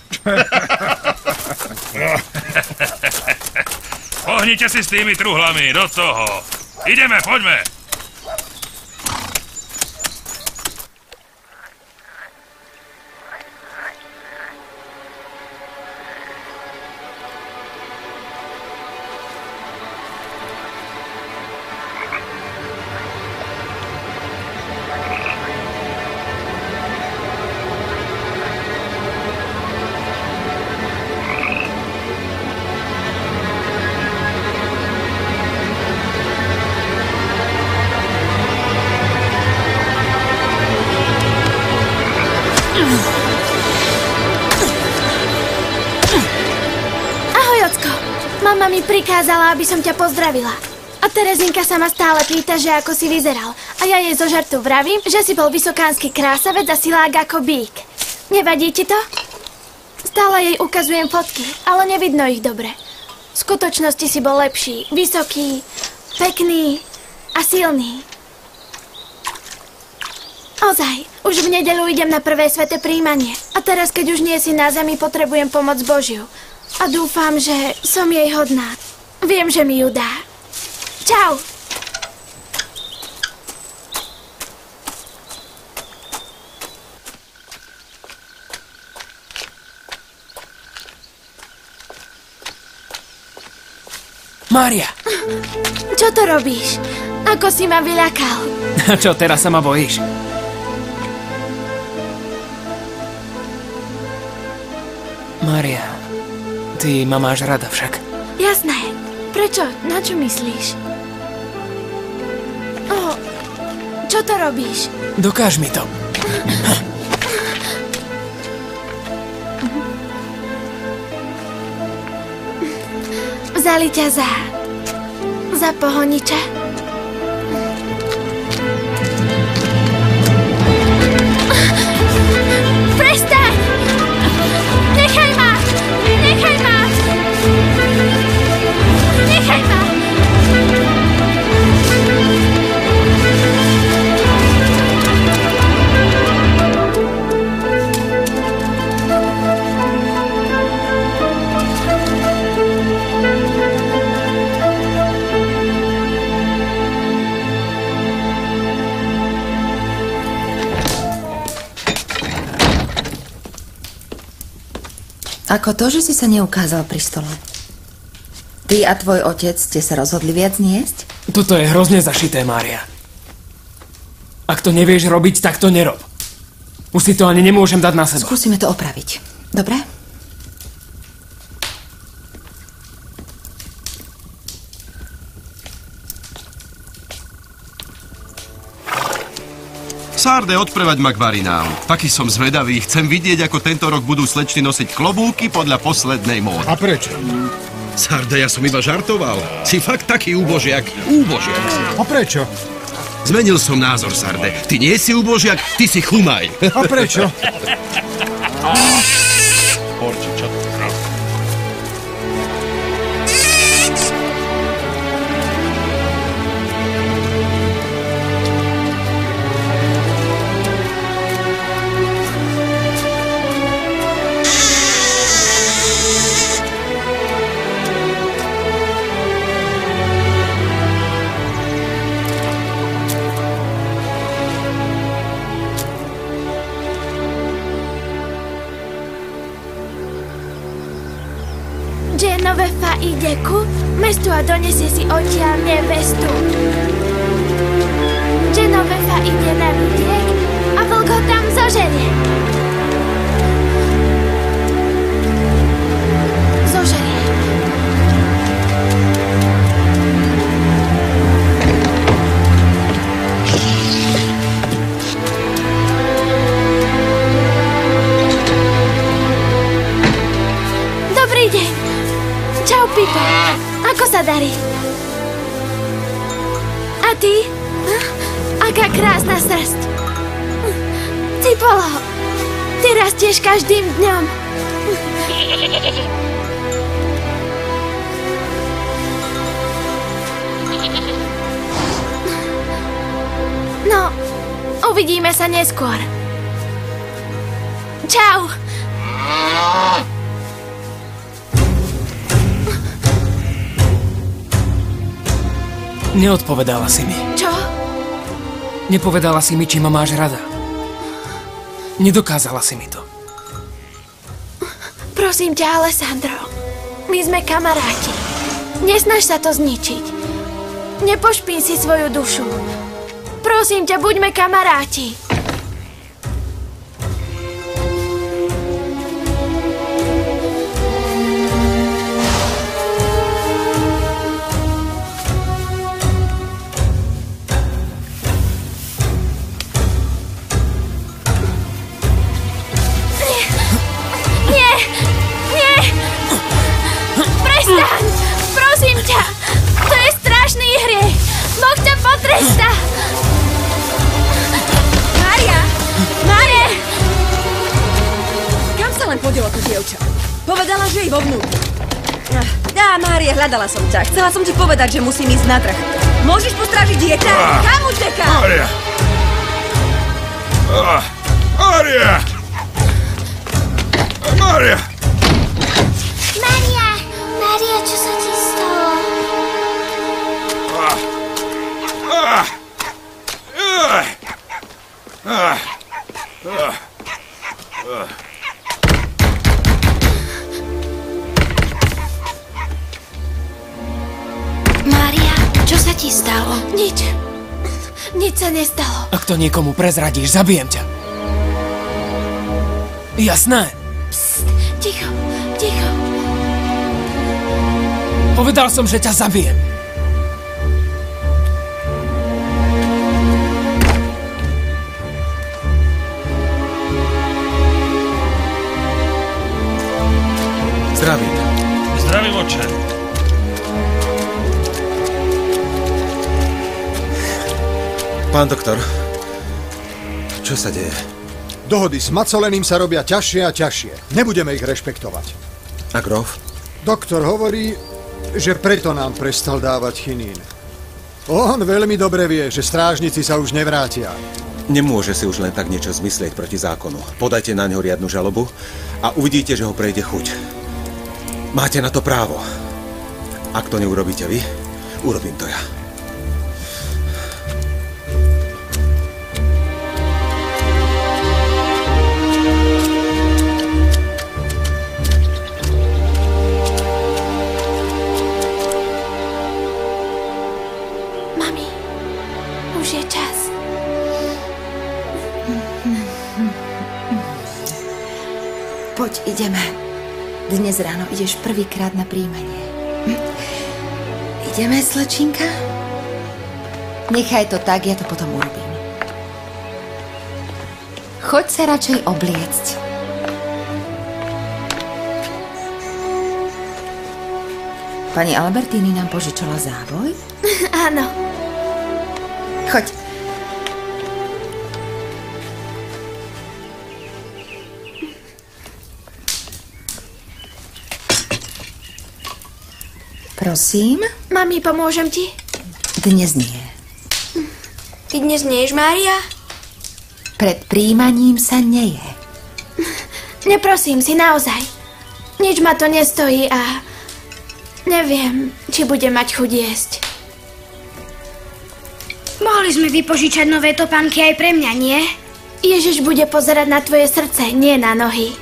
Pohnite si s tými truhlami, do toho. Ideme, poďme. Mama mi prikázala, aby som ťa pozdravila. A Terezinka sa ma stále pýta, že ako si vyzeral. A ja jej zo žartu vravím, že si bol vysokánsky krásavec a silák ako bík. Nevadí ti to? Stále jej ukazujem fotky, ale nevidno ich dobre. V skutočnosti si bol lepší, vysoký, pekný a silný. Ozaj, už v nedeľu idem na prvé sväté prijímanie. A teraz, keď už nie si na zemi, potrebujem pomoc Božiu. A dúfam, že som jej hodná. Viem, že mi ju dá. Čau! Mária! Čo to robíš? Ako si ma vyľakal? Čo, teraz sa ma bojíš? Mária, ty ma máš rada však. Jasné. Prečo? Na čo myslíš? Čo to robíš? Dokáž mi to. Vzali ťa za pohoniča. Prestaň! Nechaj ma! Nechaj ma! Nechaj ma! Ako to, že si sa neukázal pri stole? Ty a tvoj otec ste sa rozhodli viac niesť? Toto je hrozne zašité, Mária. Ak to nevieš robiť, tak to nerob. Už si to ani nemôžem dať na seba. Skúsime to opraviť. Dobre? Sarde, odprevať ma k varinám. Taký som zvedavý. Chcem vidieť, ako tento rok budú slečny nosiť klobúky podľa poslednej módy. A prečo? Sarde, ja som iba žartoval. Si fakt taký úbožiak. Úbožiak si. A prečo? Zmenil som názor, Sarde. Ty nie si úbožiak, ty si chumaj. A prečo? Horči, čo to robí? Genovefa ide ku mestu a donesie si odtiaľ nevestu. Genovefa ide na vidiek a vlk ho tam zožerie. Zožerie. Dobrý deň. prst. Cipolo, ty rastieš každým dňom. No, uvidíme sa neskôr. Čau. Neodpovedala si mi. Čo? Nepovedala si mi, či ma máš rada. Nedokázala si mi to. Prosím ťa, Alessandro. My sme kamaráti. Nesnaž sa to zničiť. Nepošpín si svoju dušu. Prosím ťa, buďme kamaráti. Povedala, že jej vo vnútri. Mária, hľadala som ťa. Chcela som ti povedať, že musím ísť na trh. Môžeš postrážiť dieťa? Kam uteká? Mária! Mária! Mária! Mária, čo sa ti stalo? Mária, čo sa ti stalo? Nič. Nič sa nestalo. Ak to niekomu prezradíš, zabijem ťa. Jasné? Psst, ticho, ticho. Povedal som, že ťa zabijem. Zdravím. Zdravím, oče. Pán doktor, čo sa deje? Dohody s Macoleným sa robia ťažšie a ťažšie. Nebudeme ich rešpektovať. A grof? Doktor hovorí, že preto nám prestal dávať chinín. On veľmi dobre vie, že strážnici sa už nevrátia. Nemôže si už len tak niečo zmyslieť proti zákonu. Podajte na ňo riadnu žalobu a uvidíte, že ho prejde chuť. Máte na to právo. Ak to neurobíte vy, urobím to ja. Mami, už je čas. Poď, ideme. Dnes ráno ideš prvýkrát na príjmanie. Ideme, slečinka? Nechaj to tak, ja to potom urobím. Choď sa radšej obliecť. Pani Albertini nám požičala závoj? Áno. Choď. Prosím? Mami, pomôžem ti? Dnes nie. Ty dnes neješ, Mária? Pred príjmaním sa neje. Neprosím si, naozaj. Nič ma to nestojí a neviem, či budem mať chuť jesť. Mohli sme vypožičať nové topánky aj pre mňa, nie? Ježiš bude pozerať na tvoje srdce, nie na nohy.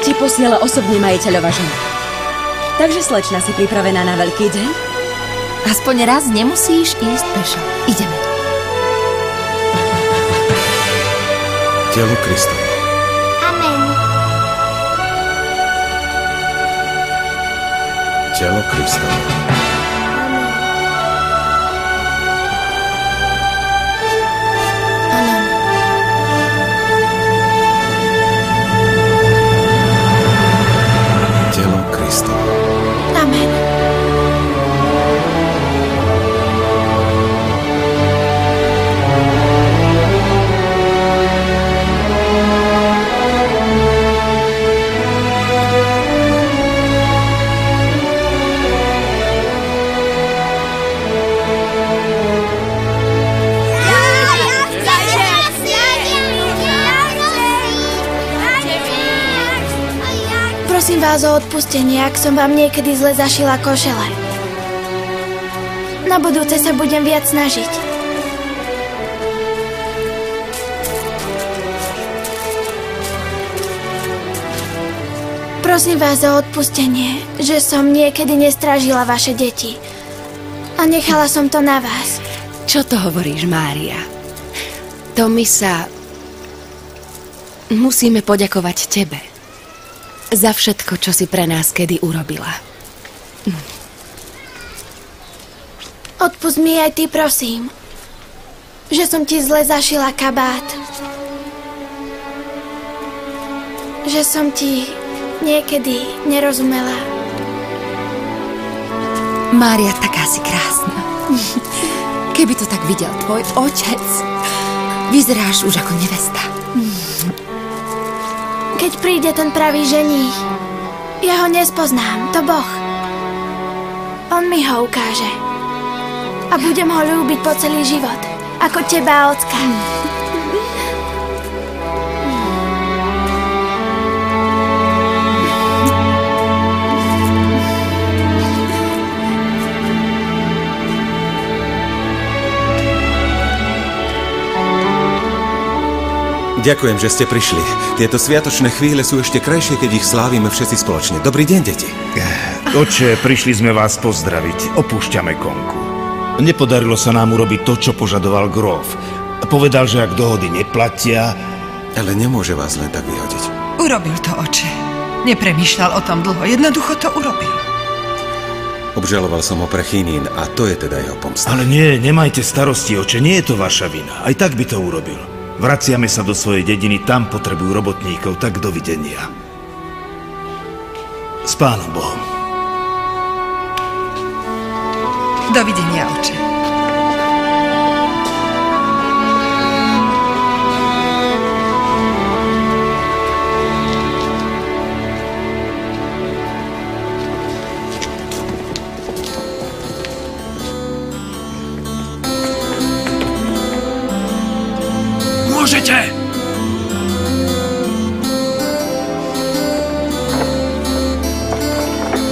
Ti posiela osobne majiteľova žena. Takže slečna, si pripravená na veľký deň? Aspoň raz nemusíš ísť pešo. Ideme. Telu Kristovu. Amen. Telo Kristovo. Telo Kristovo. Amen. Prosím vás o odpustenie, ak som vám niekedy zle zašila košele. Na budúce sa budem viac snažiť. Prosím vás o odpustenie, že som niekedy nestrážila vaše deti. A nechala som to na vás. Čo to hovoríš, Mária? To my sa musíme poďakovať tebe. Za všetko, čo si pre nás kedy urobila. Odpusť mi aj ty, prosím, že som ti zle zašila kabát. Že som ti niekedy nerozumela. Mária, taká si krásna. Keby to tak videl tvoj otec, vyzeráš už ako nevesta. Keď príde ten pravý ženích, ja ho nespoznám, to Boh. On mi ho ukáže. A budem ho ľúbiť po celý život, ako teba, ocka. Ďakujem, že ste prišli. Tieto sviatočné chvíle sú ešte krajšie, keď ich slávime všetci spoločne. Dobrý deň, deti. Oče, prišli sme vás pozdraviť. Opúšťame konku. Nepodarilo sa nám urobiť to, čo požadoval gróf. Povedal, že ak dohody neplatia... Ale nemôže vás len tak vyhodiť. Urobil to, oče. Nepremýšľal o tom dlho. Jednoducho to urobil. Obžaloval som ho pre chinín a to je teda jeho pomsta. Ale nie, nemajte starosti, oče. Nie je to vaša vina. Aj tak by to urobil. Vraciame sa do svojej dediny, tam potrebujú robotníkov, tak dovidenia. S Pánom Bohom. Dovidenia, oče. Môžete!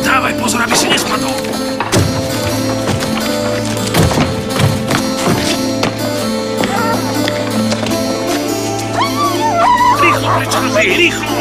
Dávaj pozor, aby si nespadol. Rýchlo, prečo, rýchlo!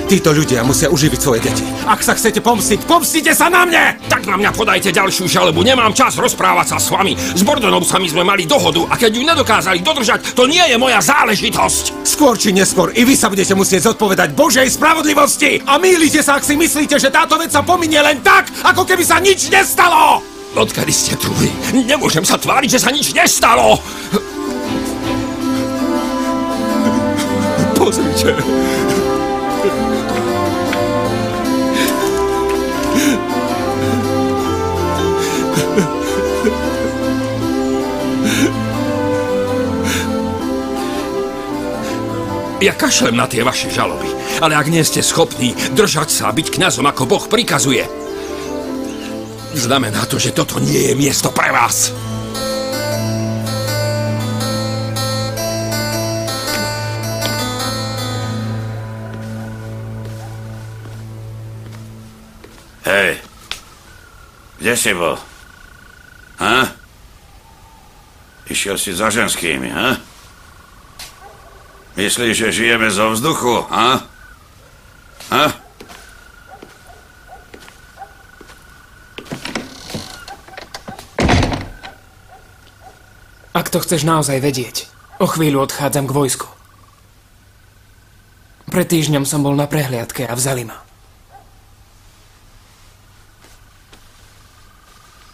Títo ľudia musia uživiť svoje deti. Ak sa chcete pomstiť, pomstite sa na mne! Tak na mňa podajte ďalšiu žalobu. Nemám čas rozprávať sa s vami. S Bordonovcami sme mali dohodu a keď ju nedokázali dodržať, to nie je moja záležitosť. Skôr či neskôr i vy sa budete musieť zodpovedať Božej spravodlivosti. A mýlite sa, ak si myslíte, že táto vec sa pominie len tak, ako keby sa nič nestalo. Odkedy ste tu vy? Nemôžem sa tváriť, že sa nič nestalo. Pozrite. Ja kašlem na tie vaše žaloby, ale ak nie ste schopní držať sa a byť kňazom, ako Boh prikazuje, znamená to, že toto nie je miesto pre vás. Hej, kde si bol? Išiel si za ženskými, ha? Myslíš, že žijeme zo vzduchu, ha? Ha? Ak to chceš naozaj vedieť, o chvíľu odchádzam k vojsku. Pred týždňom som bol na prehliadke a vzali ma.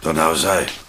To naozaj?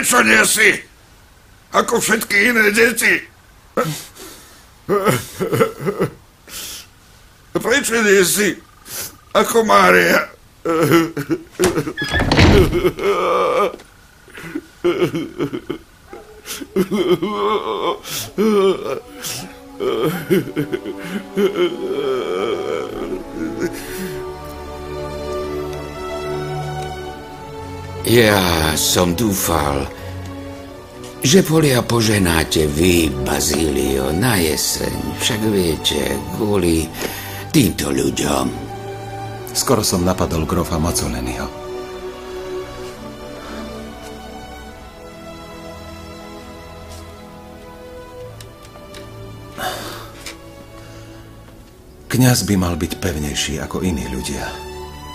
Prečo nie si? Ako všetky iné deti. Prečo nie si? Ako Mária. Ja som dúfal, že polia poženáte vy, Bazílio, na jeseň. Však viete, kvôli týmto ľuďom. Skoro som napadol grofa Mazzoleniho. Kňaz by mal byť pevnejší ako iní ľudia.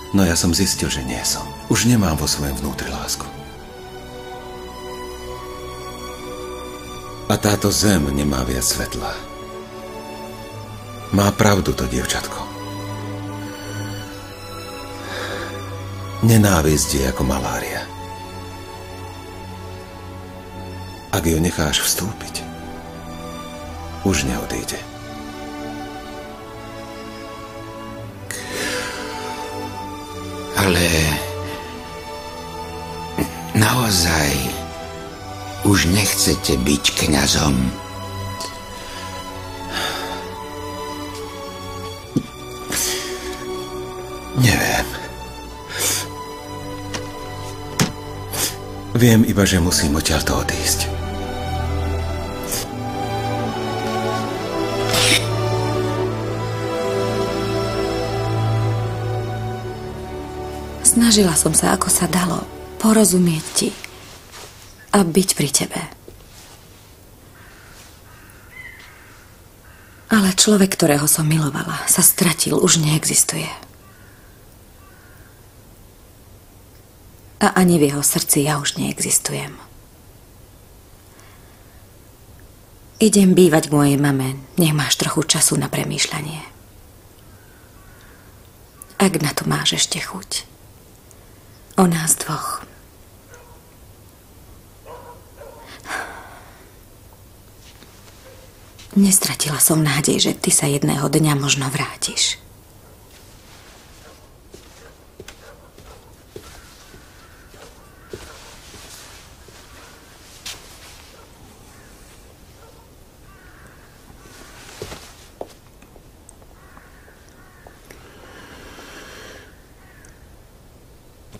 No ja som zistil, že nie som. Už nemám vo svojom vnútri lásku. A táto zem nemá viac svetla. Má pravdu to dievčatko. Nenávisť je ako malária. Ak ju necháš vstúpiť, už neodíde. Ale naozaj už nechcete byť kňazom? Neviem. Viem iba, že musím odtiaľto odísť. Snažila som sa, ako sa dalo, porozumieť ti a byť pri tebe. Ale človek, ktorého som milovala, sa stratil, už neexistuje. A ani v jeho srdci ja už neexistujem. Idem bývať k mojej mame, nech máš trochu času na premýšľanie. Ak na to máš ešte chuť. O nás dvoch. Nestratila som nádej, že ty sa jedného dňa možno vrátiš.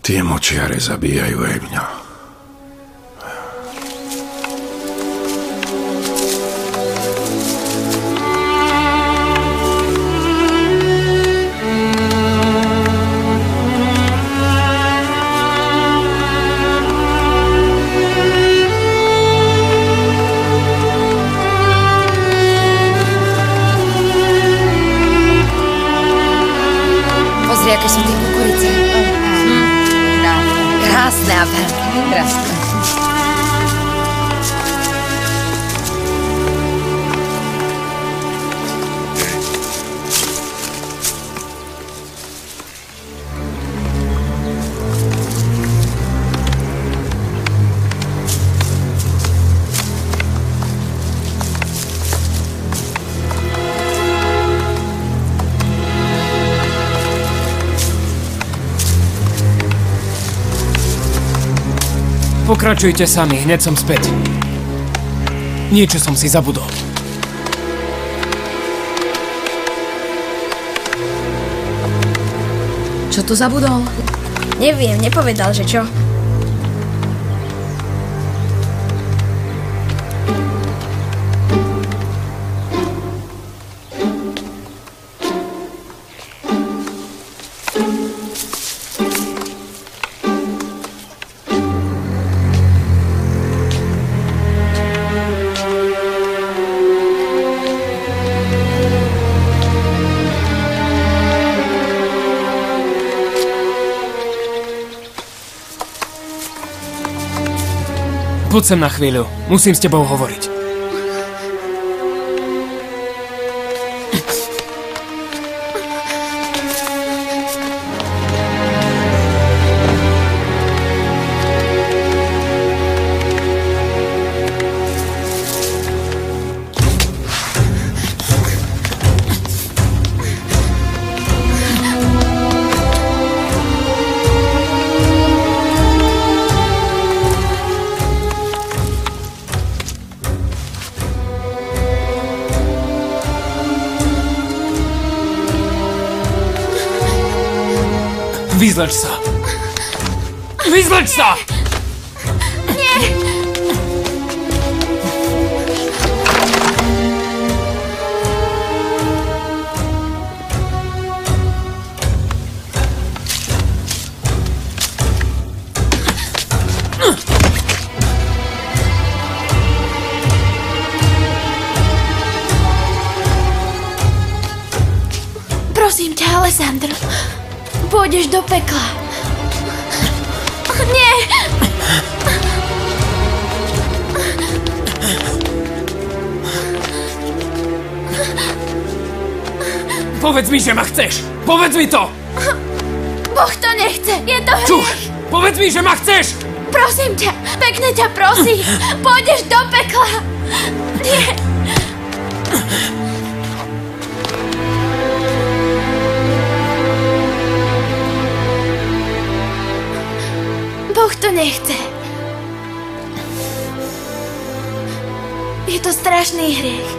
Tie močiare zabíjajú aj mňa. Pozri, aké sú tie kukurice. krásne a veľké. Krásne. Pokračujte sami, hneď som späť. Niečo som si zabudol. Čo to zabudol? Neviem, nepovedal, že čo. Poď sem na chvíľu. Musím s tebou hovoriť. Vyzleč sa! Vyzleč sa! Nie! Prosím ťa, Alessandro. Pôjdeš do pekla. Nie! Povedz mi, že ma chceš! Povedz mi to! Boh to nechce, je to hriech! Čuš! Povedz mi, že ma chceš! Prosím ťa, pekne ťa prosím, pôjdeš do pekla! Nie! Boh to nechce. Je to strašný hriech.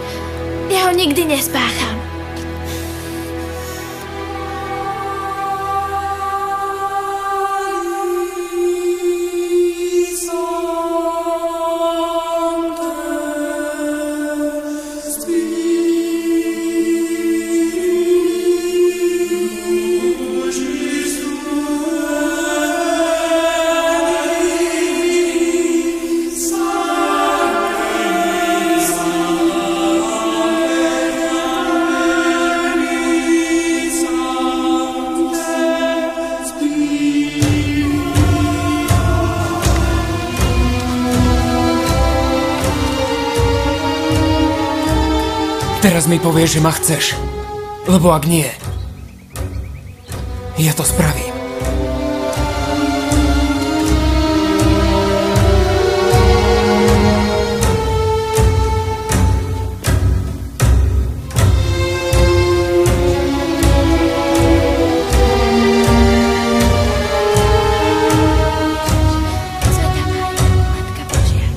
Ja ho nikdy nespácham. Teraz mi povieš, že ma chceš. Lebo ak nie, ja to spravím. Matka Božia.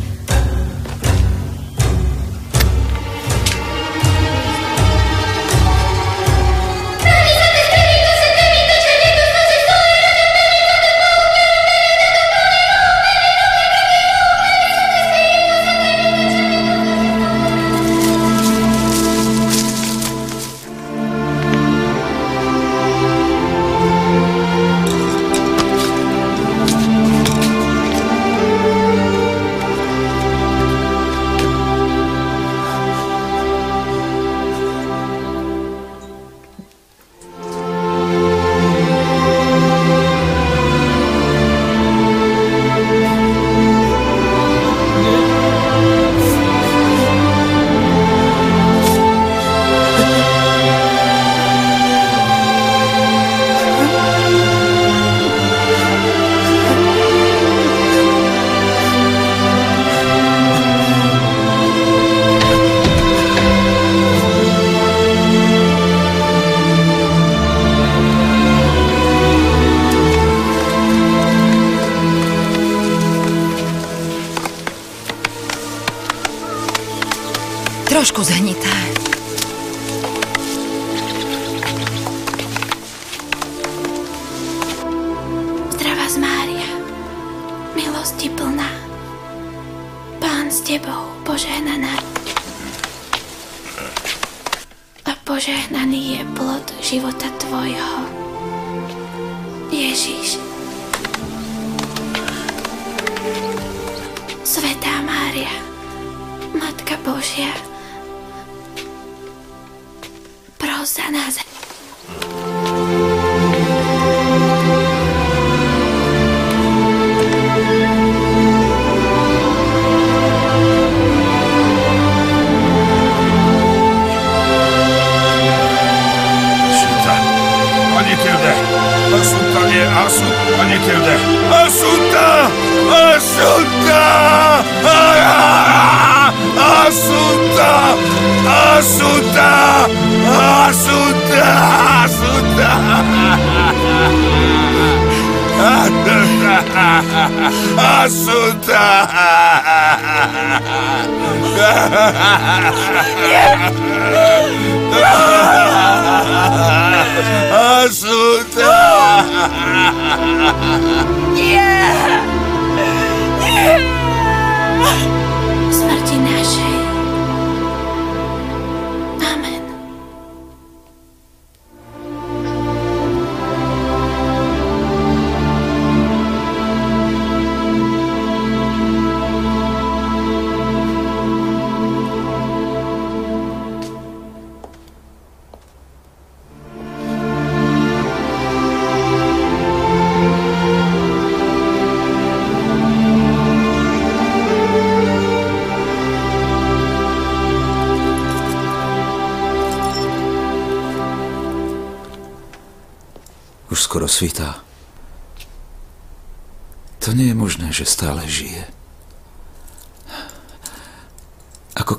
Trošku zhnité. Zdravá z Mária, milosti plná. Pán s tebou, požehnaná. A požehnaný je plod života tvojho, Ježiš. Svätá Mária, Matka Božia, pros za nás. Matilde! Assunta! Assunta! Assunta! Assunta! Assunta! Assunta! Assunta! Assunta! Smrti našej. Amen. Už skoro svitá. To nie je možné, že stále žije. Ako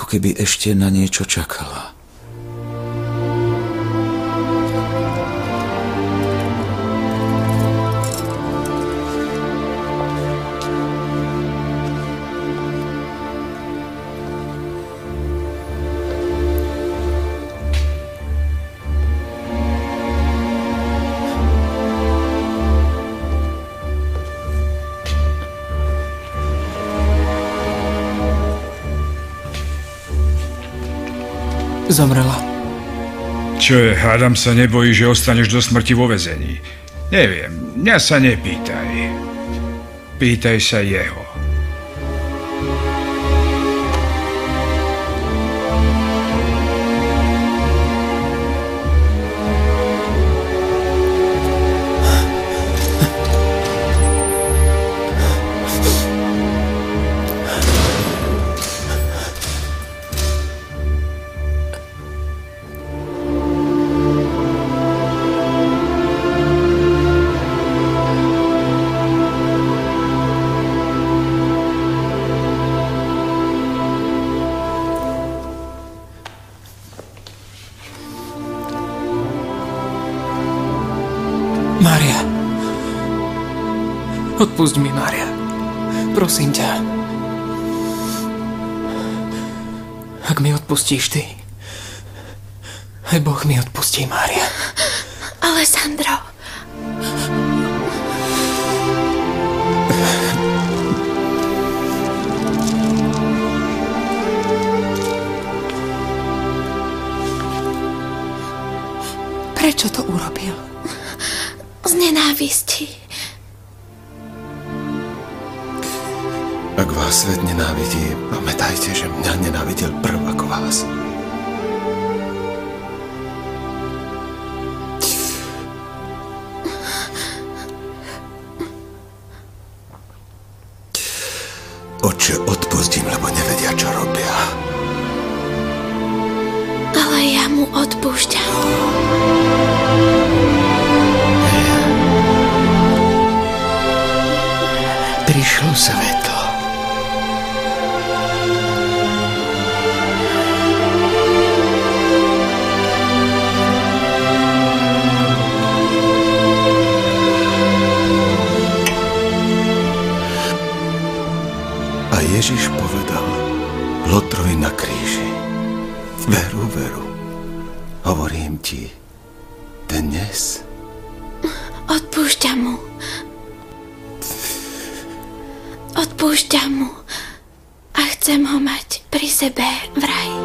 keby ešte na niečo čakala. Zomrela. Čo je, hádam sa nebojí, že ostaneš do smrti vo väzení. Neviem, mňa sa nepýtaj. Pýtaj sa jeho. Mária. Odpusť mi, Mária. Prosím ťa. Ak mi odpustíš ty, aj Boh mi odpustí, Mária. Alessandro. Prečo to urobil? Z nenávisti. Ak vás svet nenávidí, pamätajte, že mňa nenávidel prv ako vás. Otče, odpustím, lebo nevedia, čo robia. Ale ja mu odpúšťam. Prišlo svetlo. A Ježiš povedal, veru. Hovorím ti, dnes. Odpúšťam mu. Odpúšťam mu. A chcem ho mať pri sebe v raji.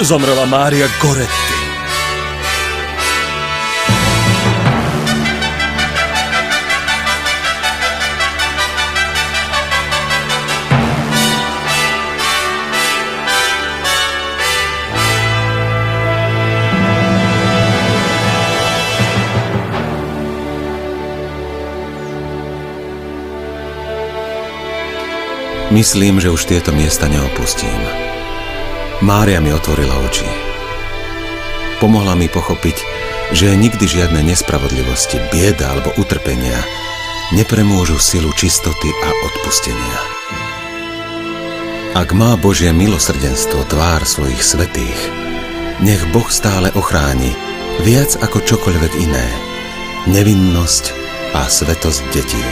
Zomrela Mária Goretti. Myslím, že už tieto miesta neopustím. Mária mi otvorila oči. Pomohla mi pochopiť, že nikdy žiadne nespravodlivosti, bieda alebo utrpenia nepremôžu silu čistoty a odpustenia. Ak má Božie milosrdenstvo tvár svojich svätých, nech Boh stále ochráni viac ako čokoľvek iné nevinnosť a svätosť detí.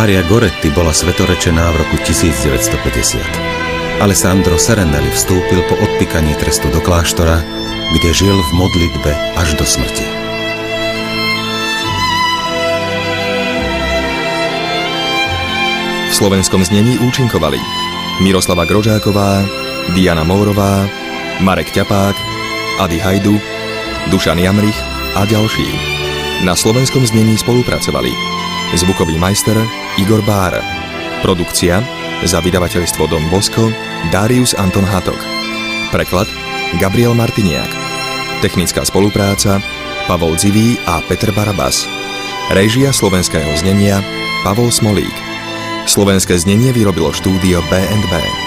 Mária Goretti bola svetorečená v roku 1950. Alessandro Serenelli vstúpil po odpíkaní trestu do kláštora, kde žil v modlitbe až do smrti. V slovenskom znení účinkovali Miroslava Grožáková, Diana Mórová, Marek Ťapák, Ady Hajdu, Dušan Jamrich a ďalší. Na slovenskom znení spolupracovali zvukový majster Igor Bár. Produkcia za vydavateľstvo Don Bosco Darius Anton Hatok. Preklad Gabriel Martiniak. Technická spolupráca Pavol Zivý a Peter Barabas. Réžia slovenského znenia Pavol Smolík. Slovenské znenie vyrobilo štúdio B&B.